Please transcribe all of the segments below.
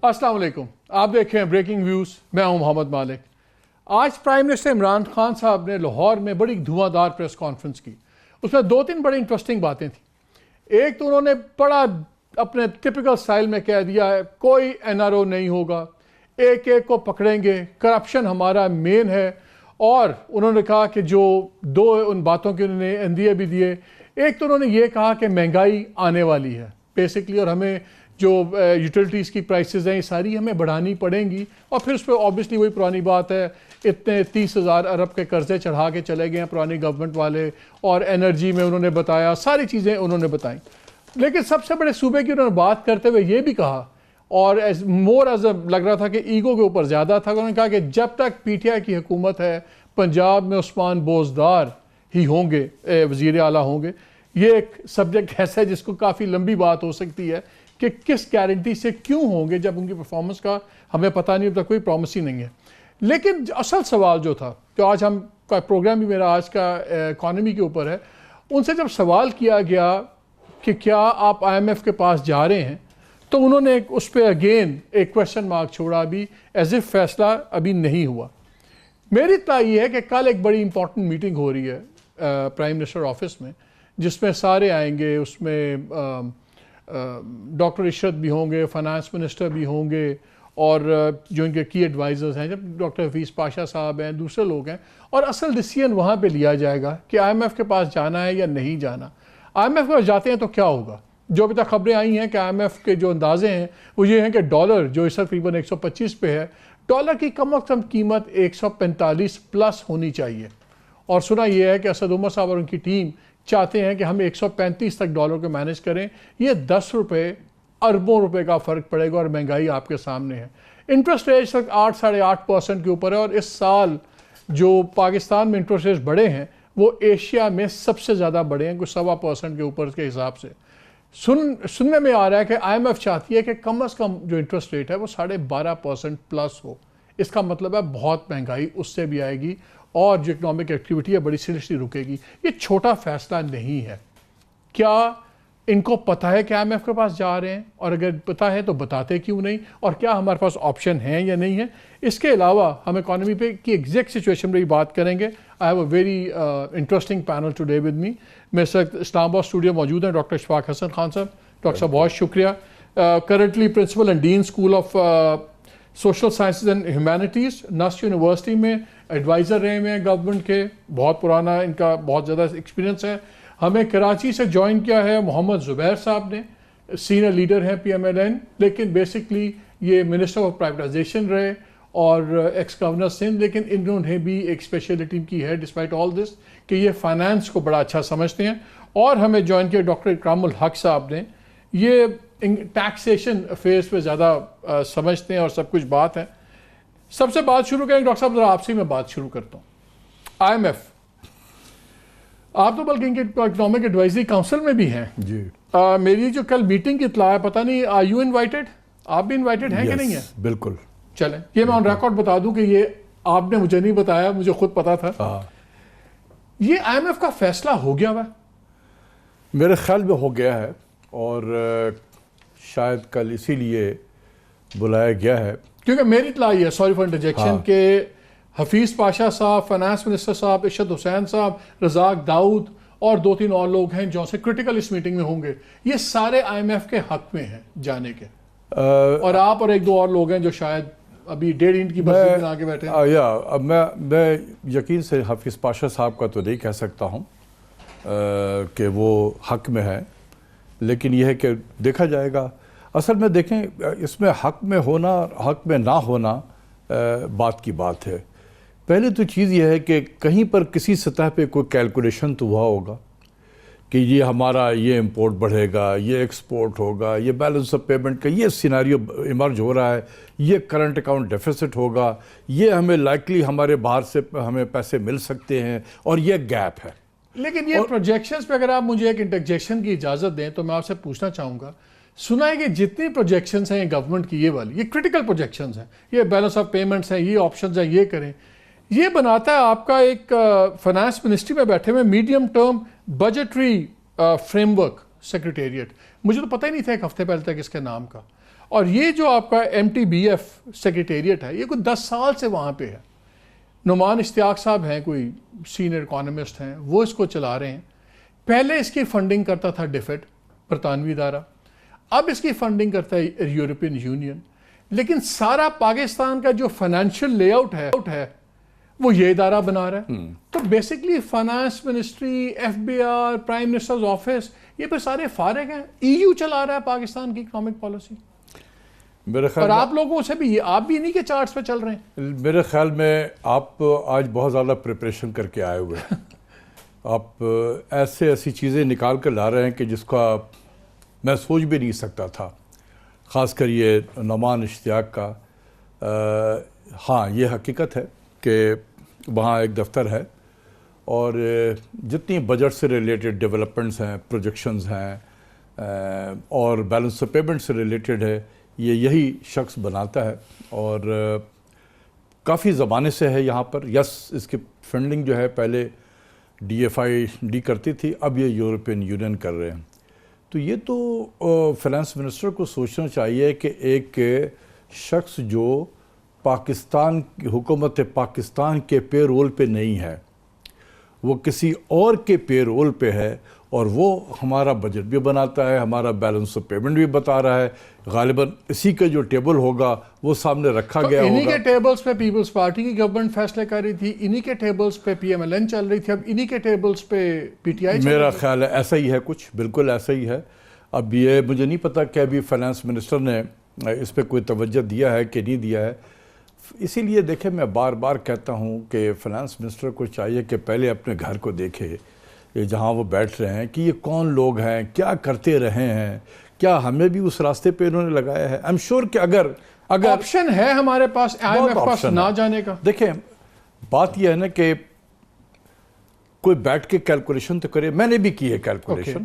السلام علیکم، آپ دیکھیں بریکنگ ویوز، میں ہوں محمد مالک۔ آج پرائم منسٹر عمران خان صاحب نے لاہور میں بڑی دھواں دار پریس کانفرنس کی۔ اس میں دو تین بڑی انٹرسٹنگ باتیں تھیں۔ ایک تو انہوں نے بڑا اپنے ٹپیکل سٹائل میں کہہ دیا ہے کوئی این آر او نہیں ہوگا، ایک ایک کو پکڑیں گے، کرپشن ہمارا مین ہے۔ اور انہوں نے کہا کہ جو دو ان باتوں کے انہوں نے عندیے بھی دیے، ایک تو انہوں نے یہ کہا کہ مہنگائی آنے والی ہے بیسکلی، اور ہمیں جو یوٹیلٹیز کی پرائسز ہیں یہ ساری ہمیں بڑھانی پڑیں گی، اور پھر اس پہ آبویسلی وہی پرانی بات ہے، اتنے 30,000 ارب کے قرضے چڑھا کے چلے گئے ہیں پرانی گورنمنٹ والے، اور انرجی میں انہوں نے بتایا، ساری چیزیں انہوں نے بتائیں۔ لیکن سب سے بڑے صوبے کی انہوں نے بات کرتے ہوئے یہ بھی کہا، اور مور ایز لگ رہا تھا کہ ایگو کے اوپر زیادہ تھا، انہوں نے کہا کہ جب تک پی ٹی آئی کی حکومت ہے پنجاب میں عثمان بوزدار ہی ہوں گے، وزیر اعلیٰ ہوں گے۔ یہ ایک سبجیکٹ ایسا ہے جس کو کافی لمبی بات ہو سکتی ہے کہ کس گارنٹی سے کیوں ہوں گے جب ان کی پرفارمنس کا ہمیں پتہ نہیں، اب تک کوئی پرومس ہی نہیں ہے۔ لیکن اصل سوال جو تھا، جو آج ہم کا پروگرام بھی میرا آج کا اکانومی کے اوپر ہے، ان سے جب سوال کیا گیا کہ کیا آپ آئی ایم ایف کے پاس جا رہے ہیں، تو انہوں نے اس پہ اگین ایک کویشچن مارک چھوڑا، ابھی ایز اف فیصلہ ابھی نہیں ہوا۔ میری اطلاع یہ ہے کہ کل ایک بڑی امپورٹنٹ میٹنگ ہو رہی ہے پرائم منسٹر آفس میں، جس میں سارے آئیں گے، اس میں ڈاکٹر عشرت بھی ہوں گے، فائنانس منسٹر بھی ہوں گے، اور جو ان کے کی ایڈوائزرز ہیں، جب ڈاکٹر حفیظ پاشا صاحب ہیں، دوسرے لوگ ہیں، اور اصل ڈیسیژن وہاں پہ لیا جائے گا کہ آئی ایم ایف کے پاس جانا ہے یا نہیں جانا۔ آئی ایم ایف کے پاس جاتے ہیں تو کیا ہوگا؟ جو ابھی تک خبریں آئی ہیں کہ آئی ایم ایف کے جو اندازے ہیں وہ یہ ہیں کہ ڈالر جو اس وقت تقریباً 125 پہ ہے، ڈالر کی کم از کم قیمت 145 پلس ہونی چاہیے، اور سنا یہ ہے کہ اسد عمر صاحب اور ان کی ٹیم چاہتے ہیں کہ ہم 135 تک ڈالر کو مینیج کریں۔ یہ 10 روپے اربوں روپے کا فرق پڑے گا، اور مہنگائی آپ کے سامنے ہے۔ انٹرسٹ ریٹ تک 8-8.5% کے اوپر ہے، اور اس سال جو پاکستان میں انٹرسٹ ریٹ بڑھے ہیں وہ ایشیا میں سب سے زیادہ بڑھے ہیں، کچھ 1.25% کے اوپر کے حساب سے۔ سننے میں آ رہا ہے کہ آئی ایم ایف چاہتی ہے کہ کم از کم جو انٹرسٹ ریٹ ہے وہ 12.5% پلس ہو۔ اس کا مطلب ہے بہت مہنگائی اس سے بھی آئے گی، اور جو اکنامک ایکٹیویٹی ہے بڑی سیریسلی رکے گی۔ یہ چھوٹا فیصلہ نہیں ہے۔ کیا ان کو پتہ ہے کہ آئی ایم ایف کے پاس جا رہے ہیں؟ اور اگر پتہ ہے تو بتاتے کیوں نہیں؟ اور کیا ہمارے پاس آپشن ہیں یا نہیں ہے؟ اس کے علاوہ ہم اکانومی پہ کی ایگزیکٹ سچویشن پہ بھی بات کریں گے۔ I have a very interesting panel today with me. میرے ساتھ اسلام آباد اسٹوڈیو موجود ہیں ڈاکٹر اشفاق حسن خان صاحب۔ ڈاکٹر صاحب بہت شکریہ۔ Currently principal and dean school of social sciences and humanities, NUST university میں ایڈوائزر رہے ہوئے ہیں گورنمنٹ کے، بہت پرانا ان کا بہت زیادہ ایکسپیرینس ہے۔ ہمیں کراچی سے جوائن کیا ہے محمد زبیر صاحب نے، سینئر لیڈر ہیں پی ایم ایل این، لیکن بیسکلی یہ منسٹر آف پرائیویٹائزیشن رہے اور ایکس گورنر سندھ، لیکن انہوں نے بھی ایک اسپیشلٹی کی ہے ڈسپائٹ آل دس کہ یہ فائنانس کو بڑا اچھا سمجھتے ہیں۔ اور ہمیں جوائن کیا ڈاکٹر اکرام الحق صاحب نے، یہ ٹیکسیشن افیئرس پہ زیادہ سمجھتے ہیں اور سب کچھ بات ہے۔ سب سے بات شروع کریں ڈاکٹر صاحب، ذرا آپ سے میں بات شروع کرتا ہوں۔ آئی ایم ایف، آپ تو بلکہ ان کے اکنامک ایڈوائزری کاؤنسل میں بھی ہیں جی۔ میری جو کل میٹنگ کی اطلاع ہے، پتہ نہیں آر یو انوائٹڈ؟ آپ بھی انوائٹڈ ہیں کہ نہیں ہیں؟ بالکل۔ چلیں یہ میں آن ریکارڈ بتا دوں کہ یہ آپ نے مجھے نہیں بتایا، مجھے خود پتا تھا۔ یہ آئی ایم ایف کا فیصلہ ہو گیا ہوا؟ میرے خیال میں ہو گیا ہے، اور شاید کل اسی لیے بلایا گیا ہے، کیونکہ میری اطلاع یہ ہے، سوری فار انٹرجیکشن، کہ حفیظ پاشا صاحب، فائنانس منسٹر صاحب، ارشد حسین صاحب، رزاق داؤد اور 2-3 اور لوگ ہیں جو سے کرٹیکل اس میٹنگ میں ہوں گے، یہ سارے آئی ایم ایف کے حق میں ہیں جانے کے، اور آپ اور 1-2 اور لوگ ہیں جو شاید ابھی 1.5 انچ کی بستی بنا کے بیٹھے ہیں۔ اب میں یقین سے حفیظ پاشا صاحب کا تو نہیں کہہ سکتا ہوں کہ وہ حق میں ہے، لیکن یہ ہے کہ دیکھا جائے گا۔ اصل میں دیکھیں، اس میں حق میں ہونا حق میں نہ ہونا بات کی بات ہے۔ پہلے تو چیز یہ ہے کہ کہیں پر کسی سطح پہ کوئی کیلکولیشن تو ہوا ہوگا کہ یہ ہمارا یہ امپورٹ بڑھے گا، یہ ایکسپورٹ ہوگا، یہ بیلنس آف پیمنٹ کا یہ سیناریو ایمرج ہو رہا ہے، یہ کرنٹ اکاؤنٹ ڈیفیسٹ ہوگا، یہ ہمیں لائکلی ہمارے باہر سے ہمیں پیسے مل سکتے ہیں، اور یہ گیپ ہے۔ لیکن یہ پروجیکشنز پہ اگر آپ مجھے ایک انٹرجیکشن کی اجازت دیں تو میں آپ سے پوچھنا چاہوں گا، سنا ہے کہ جتنی پروجیکشنز ہیں گورنمنٹ کی، یہ والی، یہ کرٹیکل پروجیکشنز ہیں، یہ بیلنس آف پیمنٹس ہیں، یہ آپشنز ہیں، یہ کریں، یہ بناتا ہے آپ کا ایک فائنانس منسٹری میں بیٹھے ہوئے medium term بجٹری frame work secretariat. مجھے تو پتہ ہی نہیں تھا ایک ہفتے پہلے تک اس کے نام کا، اور یہ جو آپ کا MTBF سیکریٹریٹ ہے یہ کوئی 10 سال سے وہاں پہ ہے. نعمان اشتیاق صاحب ہیں کوئی سینئر اکانومسٹ ہیں, وہ اس کو چلا رہے ہیں. پہلے اس کی فنڈنگ کرتا تھا ڈیفیڈ, برطانوی ادارہ, اب اس کی فنڈنگ کرتا ہے یورپین یونین. لیکن سارا پاکستان کا جو فائنینشیل لے آؤٹ ہے وہ یہ ادارہ بنا رہا ہے. تو basically finance ministry, FBI, prime ministers office, یہ پہ سارے فارغ ہیں. EU چلا رہا ہے پاکستان کی اکنامک پالیسی, میرے خیال اور آپ لوگوں سے بھی آپ بھی انہی کے چارٹس پہ چل رہے ہیں. میرے خیال میں آپ آج بہت زیادہ پریپریشن کر کے آئے ہوئے ہیں. آپ ایسی چیزیں نکال کر لا رہے ہیں کہ جس کا میں سوچ بھی نہیں سکتا تھا, خاص کر یہ نعمان اشتیاق کا. ہاں یہ حقیقت ہے کہ وہاں ایک دفتر ہے اور جتنی بجٹ سے ریلیٹڈ ڈیولپمنٹس ہیں, پروجیکشنز ہیں اور بیلنس آف پیمنٹ سے ریلیٹڈ ہے, یہی شخص بناتا ہے. اور کافی زمانے سے ہے یہاں پر. یس, اس کی فنڈنگ جو ہے پہلے DFID کرتی تھی, اب یہ یورپین یونین کر رہے ہیں. تو یہ تو فائنانس منسٹر کو سوچنا چاہیے کہ ایک شخص جو پاکستان حکومت پاکستان کے پے رول پہ نہیں ہے, وہ کسی اور کے پے رول پہ ہے, اور وہ ہمارا بجٹ بھی بناتا ہے, ہمارا بیلنس آف پیمنٹ بھی بتا رہا ہے. غالباً اسی کا جو ٹیبل ہوگا وہ سامنے رکھا گیا ہوگا. انہی کے ٹیبلز پہ پیپلز پارٹی کی گورنمنٹ فیصلے کر رہی تھی, انہی کے ٹیبلز پہ PMLN چل رہی تھی, اب انہی کے ٹیبلز پہ PTI چل رہی تھی. میرا خیال ہے ایسا ہی ہے, کچھ بالکل ایسا ہی ہے. اب یہ مجھے نہیں پتا کہ ابھی فائنانس منسٹر نے اس پہ کوئی توجہ دیا ہے کہ نہیں دیا ہے. اسی لیے دیکھیں, میں بار بار کہتا ہوں کہ فائنانس منسٹر کو چاہیے کہ پہلے اپنے گھر کو دیکھے, جہاں وہ بیٹھ رہے ہیں, کہ یہ کون لوگ ہیں, کیا کرتے رہے ہیں, کیا ہمیں بھی اس راستے پہ انہوں نے لگایا ہے. I'm sure کہ اگر آپشن ہے ہمارے پاس IMF پاس نہ جانے کا. دیکھیں بات یہ ہے نا کہ کوئی بیٹھ کے کیلکولیشن تو کرے. میں نے بھی کی ہے کیلکولیشن,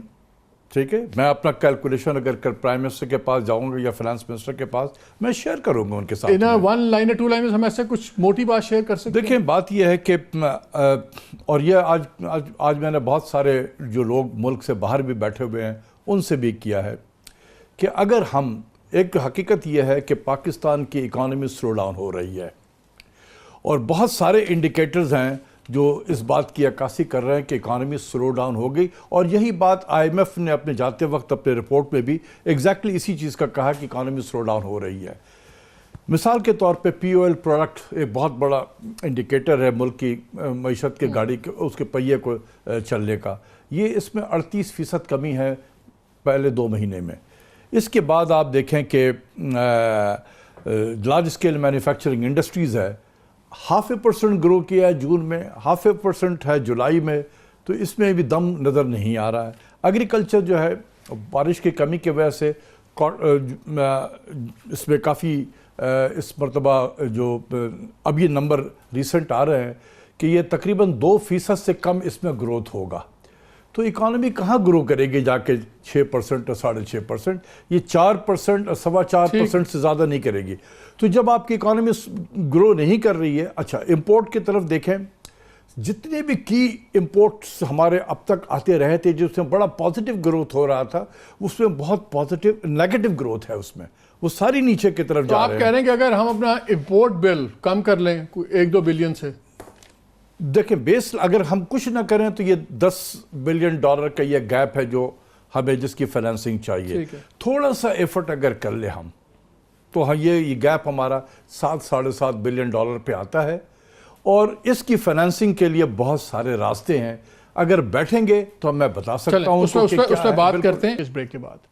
ٹھیک ہے. میں اپنا کیلکولیشن اگر پرائم منسٹر کے پاس جاؤں گا یا فائنانس منسٹر کے پاس, میں شیئر کروں گا ان کے ساتھ. ون لائن یا ٹو لائن میں ہم ایسے کچھ موٹی بات شیئر کر سکتے ہیں. دیکھیں بات یہ ہے کہ اور یہ آج میں نے بہت سارے جو لوگ ملک سے باہر بھی بیٹھے ہوئے ہیں ان سے بھی کیا ہے کہ اگر ہم, ایک حقیقت یہ ہے کہ پاکستان کی اکانومی سلو ڈاؤن ہو رہی ہے, اور بہت سارے انڈیکیٹرز ہیں جو اس بات کی عکاسی کر رہے ہیں کہ اکانومی سلو ڈاؤن ہو گئی. اور یہی بات IMF نے اپنے جاتے وقت اپنے رپورٹ میں بھی ایگزیکٹلی اسی چیز کا کہا کہ اکانومی سلو ڈاؤن ہو رہی ہے. مثال کے طور پہ POL پروڈکٹ ایک بہت بڑا انڈیکیٹر ہے ملک کی معیشت کے گاڑی کے اس کے پہیے کو چلنے کا. یہ اس میں 38% کمی ہے پہلے 2 مہینے میں. اس کے بعد آپ دیکھیں کہ لارج اسکیل مینوفیکچرنگ انڈسٹریز ہے, 0.5% گرو کیا ہے جون میں, 0.5% ہے جولائی میں. تو اس میں بھی دم نظر نہیں آ رہا ہے. ایگریکلچر جو ہے بارش کی کمی کی وجہ سے اس میں کافی اس مرتبہ جو اب یہ نمبر ریسنٹ آ رہے ہیں کہ یہ تقریباً 2% سے کم اس میں گروتھ ہوگا. تو اکانومی کہاں گرو کرے گی جا کے 6% اور 6.5%, یہ 4% اور 4.25% سے زیادہ نہیں کرے گی. تو جب آپ کی اکانومی گرو نہیں کر رہی ہے, اچھا امپورٹ کی طرف دیکھیں, جتنے بھی کی امپورٹس ہمارے اب تک آتے رہے تھے جس میں بڑا پازیٹیو گروتھ ہو رہا تھا, اس میں بہت پازیٹیو نیگیٹو گروتھ ہے اس میں, وہ ساری نیچے کی طرف جا رہے ہیں. آپ کہہ رہے ہیں کہ اگر ہم اپنا امپورٹ بل کم کر لیں 1-2 بلین سے, دیکھیں بیس اگر ہم کچھ نہ کریں تو یہ $10 بلین کا یہ گیپ ہے جو ہمیں جس کی فائنینسنگ چاہیے. تھوڑا سا ایفرٹ اگر کر لیں ہم تو یہ گیپ ہمارا $7-7.5 بلین پہ آتا ہے. اور اس کی فائنینسنگ کے لیے بہت سارے راستے ہیں, اگر بیٹھیں گے تو میں بتا سکتا ہوں. اس پہ بات کرتے ہیں اس بریک کے بعد.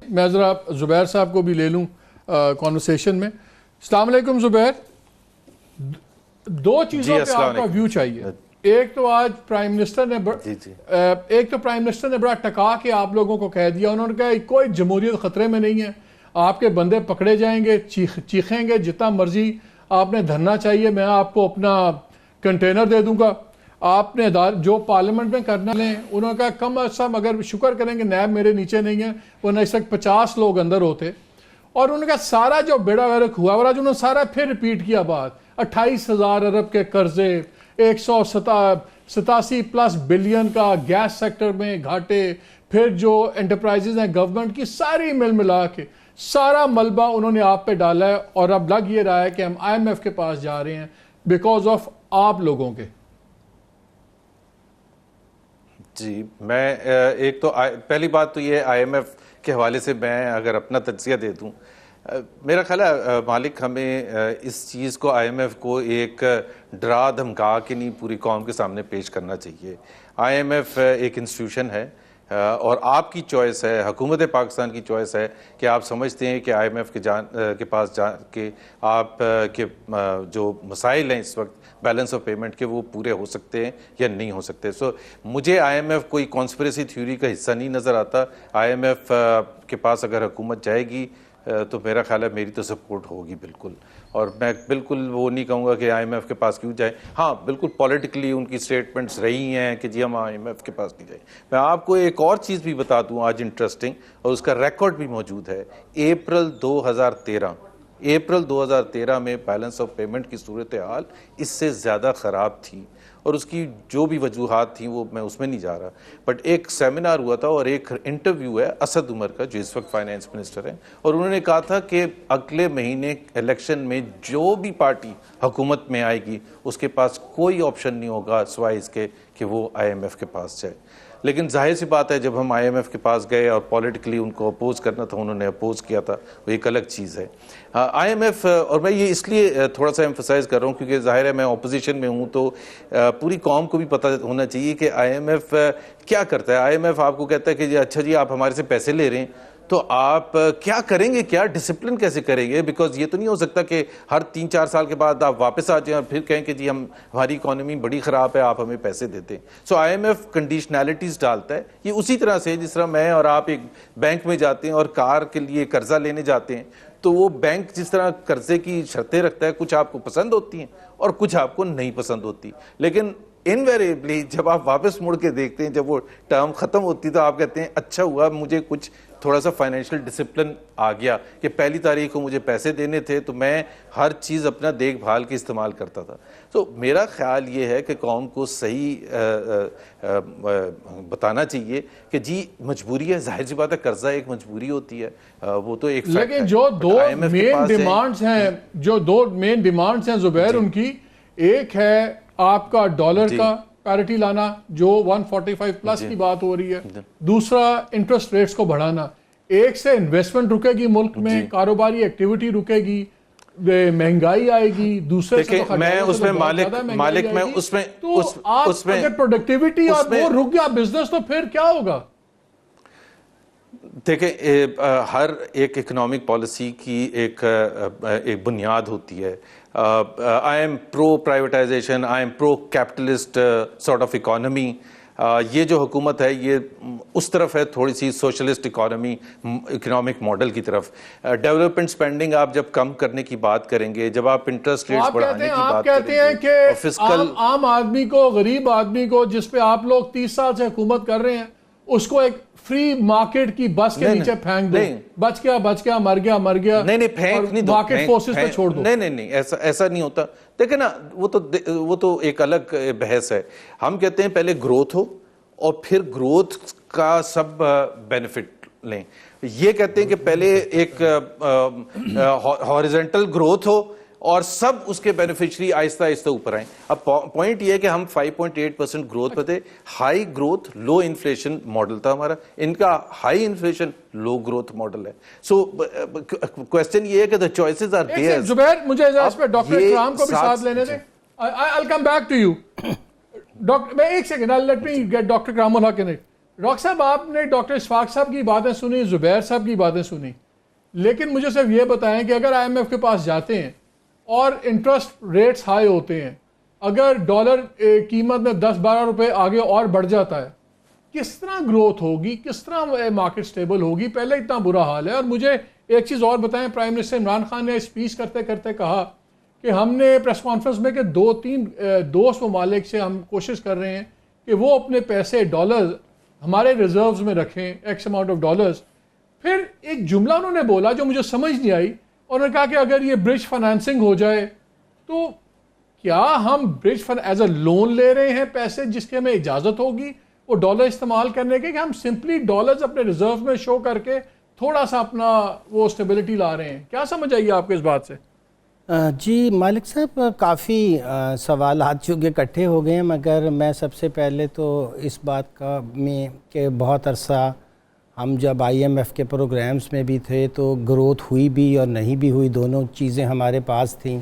میں ذرا زبیر صاحب کو بھی لے لوں کانورسیشن میں. السلام علیکم زبیر, 2 چیزوں پہ آپ کا ویو چاہیے. ایک تو آج پرائم منسٹر نے بڑا ٹکا کے آپ لوگوں کو کہہ دیا, انہوں نے کہا کوئی جمہوریت خطرے میں نہیں ہے, آپ کے بندے پکڑے جائیں گے, چیخیں گے, جتنا مرضی آپ نے دھرنا چاہیے, میں آپ کو اپنا کنٹینر دے دوں گا. آپ نے جو پارلیمنٹ میں کرنا لیں, انہوں نے کہا کم از کم اگر شکر کریں کہ نیب میرے نیچے نہیں ہے, ورنہ اس وقت 50 لوگ اندر ہوتے. اور انہوں نے کہا سارا جو بیڑا غرق ہوا, اور آج انہوں نے سارا پھر ریپیٹ کیا بات, 28,000 ارب کے قرضے, 187+ بلین کا گیس سیکٹر میں گھاٹے, پھر جو انٹرپرائزز ہیں گورنمنٹ کی ساری مل ملا کے سارا ملبہ انہوں نے آپ پہ ڈالا ہے. اور اب لگ یہ رہا ہے کہ ہم IMF کے پاس جا رہے ہیں بیکاز آف آپ لوگوں کے. جی میں ایک تو پہلی بات تو یہ IMF کے حوالے سے میں اگر اپنا تجزیہ دے دوں, میرا خیال ہے مالک ہمیں اس چیز کو IMF کو ایک ڈرا دھمکا کے نہیں پوری قوم کے سامنے پیش کرنا چاہیے. IMF ایک انسٹیٹیوشن ہے اور آپ کی چوائس ہے, حکومت پاکستان کی چوائس ہے کہ آپ سمجھتے ہیں کہ IMF کے پاس جا کے آپ کے جو مسائل ہیں اس وقت بیلنس آف پیمنٹ کے وہ پورے ہو سکتے ہیں یا نہیں ہو سکتے. سو مجھے IMF کوئی کانسپریسی تھیوری کا حصہ نہیں نظر آتا. IMF کے پاس اگر حکومت جائے گی تو میرا خیال ہے میری تو سپورٹ ہوگی بالکل, اور میں بالکل وہ نہیں کہوں گا کہ IMF کے پاس کیوں جائے. ہاں بالکل پولیٹیکلی ان کی سٹیٹمنٹس رہی ہیں کہ جی ہم IMF کے پاس نہیں جائیں. میں آپ کو ایک اور چیز بھی بتا دوں آج انٹرسٹنگ, اور اس کا ریکارڈ بھی موجود ہے. اپریل 2013 میں بیلنس آف پیمنٹ کی صورتحال اس سے زیادہ خراب تھی, اور اس کی جو بھی وجوہات تھیں وہ میں اس میں نہیں جا رہا, بٹ ایک سیمینار ہوا تھا اور ایک انٹرویو ہے اسد عمر کا جو اس وقت فائنانس منسٹر ہیں, اور انہوں نے کہا تھا کہ اگلے مہینے الیکشن میں جو بھی پارٹی حکومت میں آئے گی اس کے پاس کوئی آپشن نہیں ہوگا سوائے اس کے کہ وہ IMF کے پاس جائے. لیکن ظاہر سی بات ہے جب ہم IMF کے پاس گئے اور پولیٹیکلی ان کو اپوز کرنا تھا, انہوں نے اپوز کیا تھا, وہ ایک الگ چیز ہے. IMF, اور میں یہ اس لیے تھوڑا سا ایمفسائز کر رہا ہوں کیونکہ ظاہر ہے میں اپوزیشن میں ہوں تو پوری قوم کو بھی پتہ ہونا چاہیے کہ IMF کیا کرتا ہے. IMF آپ کو کہتا ہے کہ اچھا جی آپ ہمارے سے پیسے لے رہے ہیں تو آپ کیا کریں گے, کیا ڈسپلن کیسے کریں گے, بیکاز یہ تو نہیں ہو سکتا کہ ہر 3-4 سال کے بعد آپ واپس آ جائیں اور پھر کہیں کہ جی ہماری اکانومی بڑی خراب ہے آپ ہمیں پیسے دیتے ہیں. سو IMF کنڈیشنلٹیز ڈالتا ہے. یہ اسی طرح سے جس طرح میں اور آپ ایک بینک میں جاتے ہیں اور کار کے لیے قرضہ لینے جاتے ہیں تو وہ بینک جس طرح قرضے کی شرطیں رکھتا ہے, کچھ آپ کو پسند ہوتی ہیں اور کچھ آپ کو نہیں پسند ہوتی, لیکن انویریبلی جب آپ واپس مڑ کے دیکھتے ہیں, جب وہ ٹرم ختم ہوتی تو آپ کہتے ہیں اچھا ہوا مجھے کچھ تھوڑا سا فائنینشیل ڈسپلن آ گیا کہ پہلی تاریخ کو مجھے پیسے دینے تھے تو میں ہر چیز اپنا دیکھ بھال کے استعمال کرتا تھا. تو میرا خیال یہ ہے کہ قوم کو صحیح بتانا چاہیے کہ جی مجبوری ہے, ظاہر سی بات ہے قرضہ ایک مجبوری ہوتی ہے, وہ تو ایک فیکٹ ہے. لیکن جو دو مین ڈیمانڈز ہیں زبیر ان کی, ایک ہے آپ کا ڈالر کا پیرٹی لانا جو 145+ کی بات ہو رہی ہے, دوسرا انٹرسٹ ریٹس کو بڑھانا. ایک سے انویسٹمنٹ رکے گی ملک میں, کاروباری ایکٹیویٹی رکے گی, مہنگائی آئے گی, دوسرے سے میں اس میں مالک میں اس میں اگر پروڈکٹیوٹی اور وہ رک گیا بزنس تو پھر کیا ہوگا؟ دیکھیں ہر ایک اکنامک پالیسی کی ایک بنیاد ہوتی ہے. I am pro privatization, I am pro capitalist sort of economy. یہ جو حکومت ہے یہ اس طرف ہے تھوڑی سی سوشلسٹ اکنامک ماڈل کی طرف. ڈیولپمنٹ سپینڈنگ آپ جب کم کرنے کی بات کریں گے, جب آپ انٹرسٹ ریٹس بڑھانے کی بات کریں گے, آپ کہتے ہیں کہ عام آدمی کو, غریب آدمی کو جس پہ آپ لوگ 30 سال سے حکومت کر رہے ہیں, اس کو ایک فری مارکیٹ کی بس کے نیچے پھینک دو, بچ گیا مر گیا نہیں پھینک نہیں دو, مارکیٹ فورسز پہ چھوڑ دو. نہیں ایسا نہیں ہوتا. دیکھیں نا وہ تو ایک الگ بحث ہے. ہم کہتے ہیں پہلے گروتھ ہو اور پھر گروتھ کا سب بینیفٹ لیں. یہ کہتے ہیں کہ پہلے ایک ہاریزنٹل گروتھ ہو اور سب اس کے بینیفیشری آہستہ آہستہ اوپر آئیں. اب پوائنٹ یہ ہے کہ ہم 5.8% گروتھ پہ تھے. ہائی گروتھ لو انفلیشن ماڈل تھا ہمارا, ان کا ہائی انفلیشن لو گروتھ ماڈل ہے. سو کوسچن یہ ہے کہ the choices are there. زبیر مجھے اجازت پہ ڈاکٹر اکرام کو بھی ساتھ لینے دیں. I'll come back to you. میں ایک second, let me get doctor Ikram ulHaq in it. Doctor صاحب آپ نے ڈاکٹر اشفاق صاحب کی باتیں سنی, زبیر صاحب کی باتیں سنی, لیکن مجھے صرف یہ بتائیں کہ اگر IMF کے پاس جاتے ہیں اور انٹرسٹ ریٹس ہائی ہوتے ہیں, اگر ڈالر قیمت میں 10-12 روپے آگے اور بڑھ جاتا ہے, کس طرح گروتھ ہوگی, کس طرح مارکیٹ سٹیبل ہوگی؟ پہلے اتنا برا حال ہے. اور مجھے ایک چیز اور بتائیں, پرائم منسٹر عمران خان نے اسپیچ کرتے کرتے کہا کہ ہم نے پریس کانفرنس میں کہ 2-3 دوست ممالک سے ہم کوشش کر رہے ہیں کہ وہ اپنے پیسے ڈالرز ہمارے ریزروز میں رکھیں, ایکس اماؤنٹ آف ڈالرز. پھر ایک جملہ انہوں نے بولا جو مجھے سمجھ نہیں آئی, اور انہوں نے کہا کہ اگر یہ برج فائنانسنگ ہو جائے تو کیا ہم برج ایز اے لون لے رہے ہیں پیسے جس کے ہمیں اجازت ہوگی وہ ڈالر استعمال کرنے کے, کہ ہم سمپلی ڈالرز اپنے ریزرو میں شو کر کے تھوڑا سا اپنا وہ اسٹیبلٹی لا رہے ہیں؟ کیا سمجھ آئیے آپ کو اس بات سے؟ جی مالک صاحب, کافی سوالات جو کہ اکٹھے ہو گئے ہیں, مگر میں سب سے پہلے تو اس بات کا میں کہ بہت عرصہ ہم جب آئی ایم ایف کے پروگرامز میں بھی تھے تو گروتھ ہوئی بھی اور نہیں بھی ہوئی, دونوں چیزیں ہمارے پاس تھیں.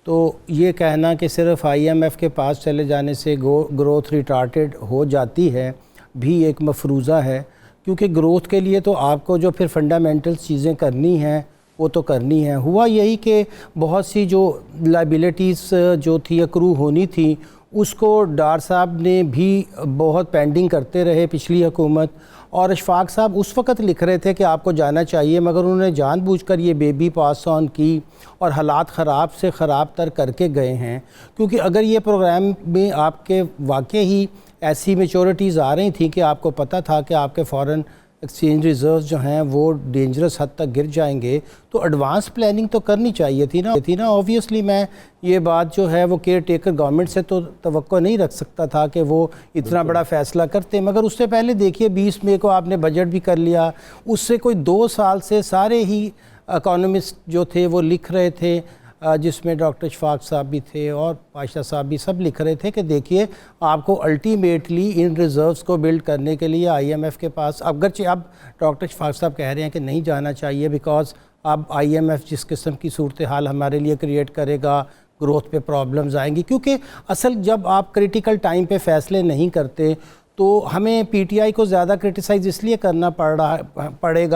تو یہ کہنا کہ صرف آئی ایم ایف کے پاس چلے جانے سے گروتھ ریٹارٹڈ ہو جاتی ہے بھی ایک مفروضہ ہے, کیونکہ گروتھ کے لیے تو آپ کو جو پھر فنڈامنٹل چیزیں کرنی ہیں وہ تو کرنی ہے. ہوا یہی کہ بہت سی جو لائبلٹیز جو تھی اکرو ہونی تھی اس کو ڈار صاحب نے بھی بہت پینڈنگ کرتے رہے پچھلی حکومت, اور اشفاق صاحب اس وقت لکھ رہے تھے کہ آپ کو جانا چاہیے, مگر انہوں نے جان بوجھ کر یہ بیبی پاس آن کی اور حالات خراب سے خراب تر کر کے گئے ہیں. کیونکہ اگر یہ پروگرام میں آپ کے واقع ہی ایسی میچورٹیز آ رہی تھیں کہ آپ کو پتہ تھا کہ آپ کے فارن ایکسچینج ریزروز جو ہیں وہ ڈینجرس حد تک گر جائیں گے, تو ایڈوانس پلاننگ تو کرنی چاہیے تھی نا. اوبویسلی میں یہ بات جو ہے وہ کیئر ٹیکر گورنمنٹ سے تو توقع نہیں رکھ سکتا تھا کہ وہ اتنا بڑا فیصلہ کرتے, مگر اس سے پہلے دیکھیے 20 مئی کو آپ نے بجٹ بھی کر لیا. اس سے کوئی 2 سال سے سارے ہی اکانومسٹ جو تھے وہ لکھ رہے تھے, جس میں ڈاکٹر اشفاق صاحب بھی تھے اور پاشا صاحب بھی, سب لکھ رہے تھے کہ دیکھیے آپ کو الٹیمیٹلی ان ریزروز کو بلڈ کرنے کے لیے آئی ایم ایف کے پاس, اگرچہ اب ڈاکٹر اشفاق صاحب کہہ رہے ہیں کہ نہیں جانا چاہیے بیکاز اب آئی ایم ایف جس قسم کی صورتحال ہمارے لیے کریٹ کرے گا, گروتھ پہ پرابلمز آئیں گی. کیونکہ اصل جب آپ کریٹیکل ٹائم پہ فیصلے نہیں کرتے تو ہمیں پی ٹی آئی کو زیادہ کرٹیسائز اس لیے کرنا پڑے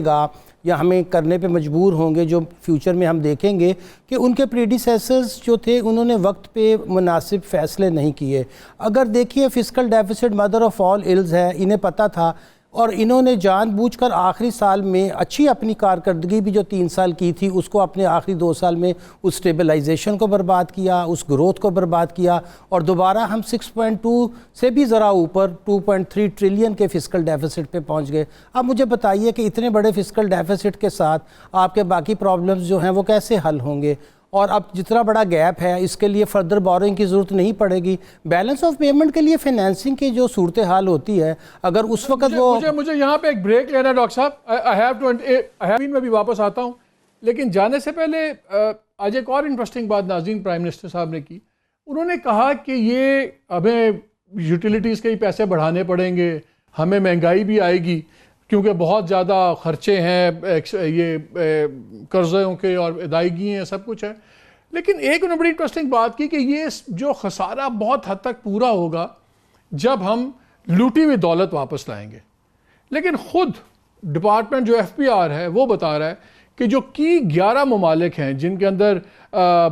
گا یا ہمیں کرنے پہ مجبور ہوں گے جو فیوچر میں ہم دیکھیں گے کہ ان کے پریڈیسیسرز جو تھے انہوں نے وقت پہ مناسب فیصلے نہیں کیے. اگر دیکھیے fiscal deficit mother of all ills ہے, انہیں پتہ تھا اور انہوں نے جان بوجھ کر آخری سال میں اچھی اپنی کارکردگی بھی جو 3 سال کی تھی اس کو اپنے آخری 2 سال میں اس سٹیبلائزیشن کو برباد کیا, اس گروتھ کو برباد کیا, اور دوبارہ ہم 6.2 سے بھی ذرا اوپر 2.3 ٹریلین کے فسکل ڈیفیسٹ پہ پہنچ گئے. اب مجھے بتائیے کہ اتنے بڑے فسکل ڈیفیسٹ کے ساتھ آپ کے باقی پرابلمز جو ہیں وہ کیسے حل ہوں گے؟ اور اب جتنا بڑا گیپ ہے اس کے لیے فردر بورنگ کی ضرورت نہیں پڑے گی. بیلنس آف پیمنٹ کے لیے فائنینسنگ کی جو صورتحال ہوتی ہے اگر اس وقت وہ مجھے یہاں پہ ایک بریک لینا ہے ڈاکٹر صاحب, میں بھی واپس آتا ہوں, لیکن جانے سے پہلے آج ایک اور انٹرسٹنگ بات ناظرین پرائم منسٹر صاحب نے کی. انہوں نے کہا کہ یہ ہمیں یوٹیلیٹیز کے ہی پیسے بڑھانے پڑیں گے, ہمیں مہنگائی بھی آئے گی کیونکہ بہت زیادہ خرچے ہیں, یہ قرضوں کے اور ادائیگی ہیں, سب کچھ ہے. لیکن ایک انہوں نے بڑی انٹرسٹنگ بات کی کہ یہ جو خسارہ بہت حد تک پورا ہوگا جب ہم لوٹی ہوئی دولت واپس لائیں گے. لیکن خود ڈپارٹمنٹ جو ایف پی آر ہے وہ بتا رہا ہے کہ جو کی 11 ممالک ہیں جن کے اندر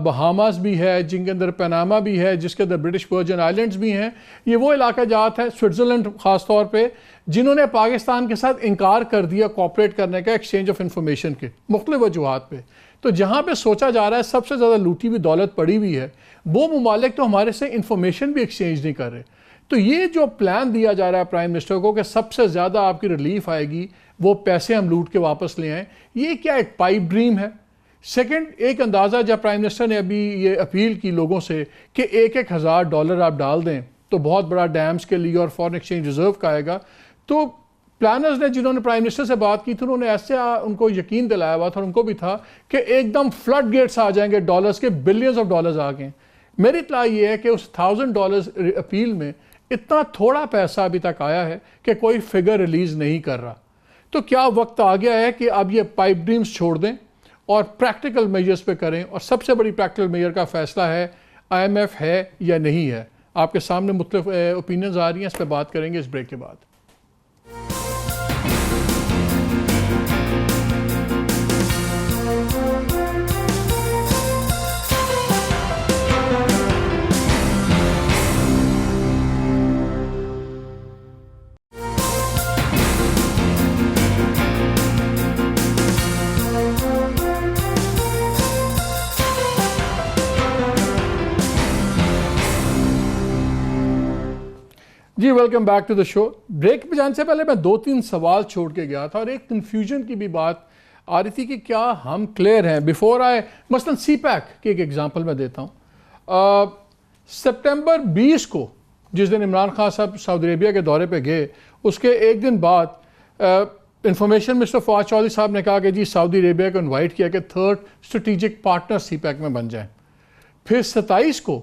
بہاماس بھی ہے, جن کے اندر پیناما بھی ہے, جس کے اندر برٹش ورجن آئلینڈز بھی ہیں, یہ وہ علاقہ جات ہے سوئٹزرلینڈ خاص طور پہ جنہوں نے پاکستان کے ساتھ انکار کر دیا کوآپریٹ کرنے کا ایکسچینج آف انفارمیشن کے مختلف وجوہات پہ. تو جہاں پہ سوچا جا رہا ہے سب سے زیادہ لوٹی ہوئی دولت پڑی ہوئی ہے وہ ممالک تو ہمارے سے انفارمیشن بھی ایکسچینج نہیں کر رہے. تو یہ جو پلان دیا جا رہا ہے پرائم منسٹر کو کہ سب سے زیادہ آپ کی ریلیف آئے گی, وہ پیسے ہم لوٹ کے واپس لے آئیں, یہ کیا ایک پائپ ڈریم ہے؟ سیکنڈ, ایک اندازہ جب پرائم منسٹر نے ابھی یہ اپیل کی لوگوں سے کہ $1,000 آپ ڈال دیں تو بہت بڑا ڈیمز کے لیے اور فارن ایکسچینج ریزرو کا آئے گا, تو پلانرز نے جنہوں نے پرائم منسٹر سے بات کی تھی انہوں نے ایسے ان کو یقین دلایا ہوا تھا اور ان کو بھی تھا کہ ایک دم فلڈ گیٹس آ جائیں گے ڈالرز کے, بلینز آف ڈالرز آ گئے. میری اطلاع یہ ہے کہ اس $1,000 اپیل میں اتنا تھوڑا پیسہ ابھی تک آیا ہے کہ کوئی فگر ریلیز نہیں کر رہا. تو کیا وقت آ گیا ہے کہ اب یہ پائپ ڈریمز چھوڑ دیں اور پریکٹیکل میجرز پہ کریں؟ اور سب سے بڑی پریکٹیکل میجر کا فیصلہ ہے آئی ایم ایف ہے یا نہیں ہے. آپ کے سامنے مختلف اوپینینز آ رہی ہیں, اس پہ بات کریں گے اس بریک کے بعد. جی welcome back to the show. Break پہ جانے سے پہلے میں 2-3 سوال چھوڑ کے گیا تھا اور ایک کنفیوژن کی بھی بات آ رہی تھی کہ کیا ہم کلیئر ہیں بیفور آئے. مثلا سی پیک کی ایک ایگزامپل میں دیتا ہوں. سپٹمبر 20 کو جس دن عمران خان صاحب سعودی عربیہ کے دورے پہ گئے, اس کے ایک دن بعد انفارمیشن مسٹر فواد چودھری صاحب نے کہا کہ جی سعودی عربیہ کو انوائٹ کیا کہ 3rd اسٹریٹجک پارٹنر سی پیک میں بن جائیں. پھر 27 کو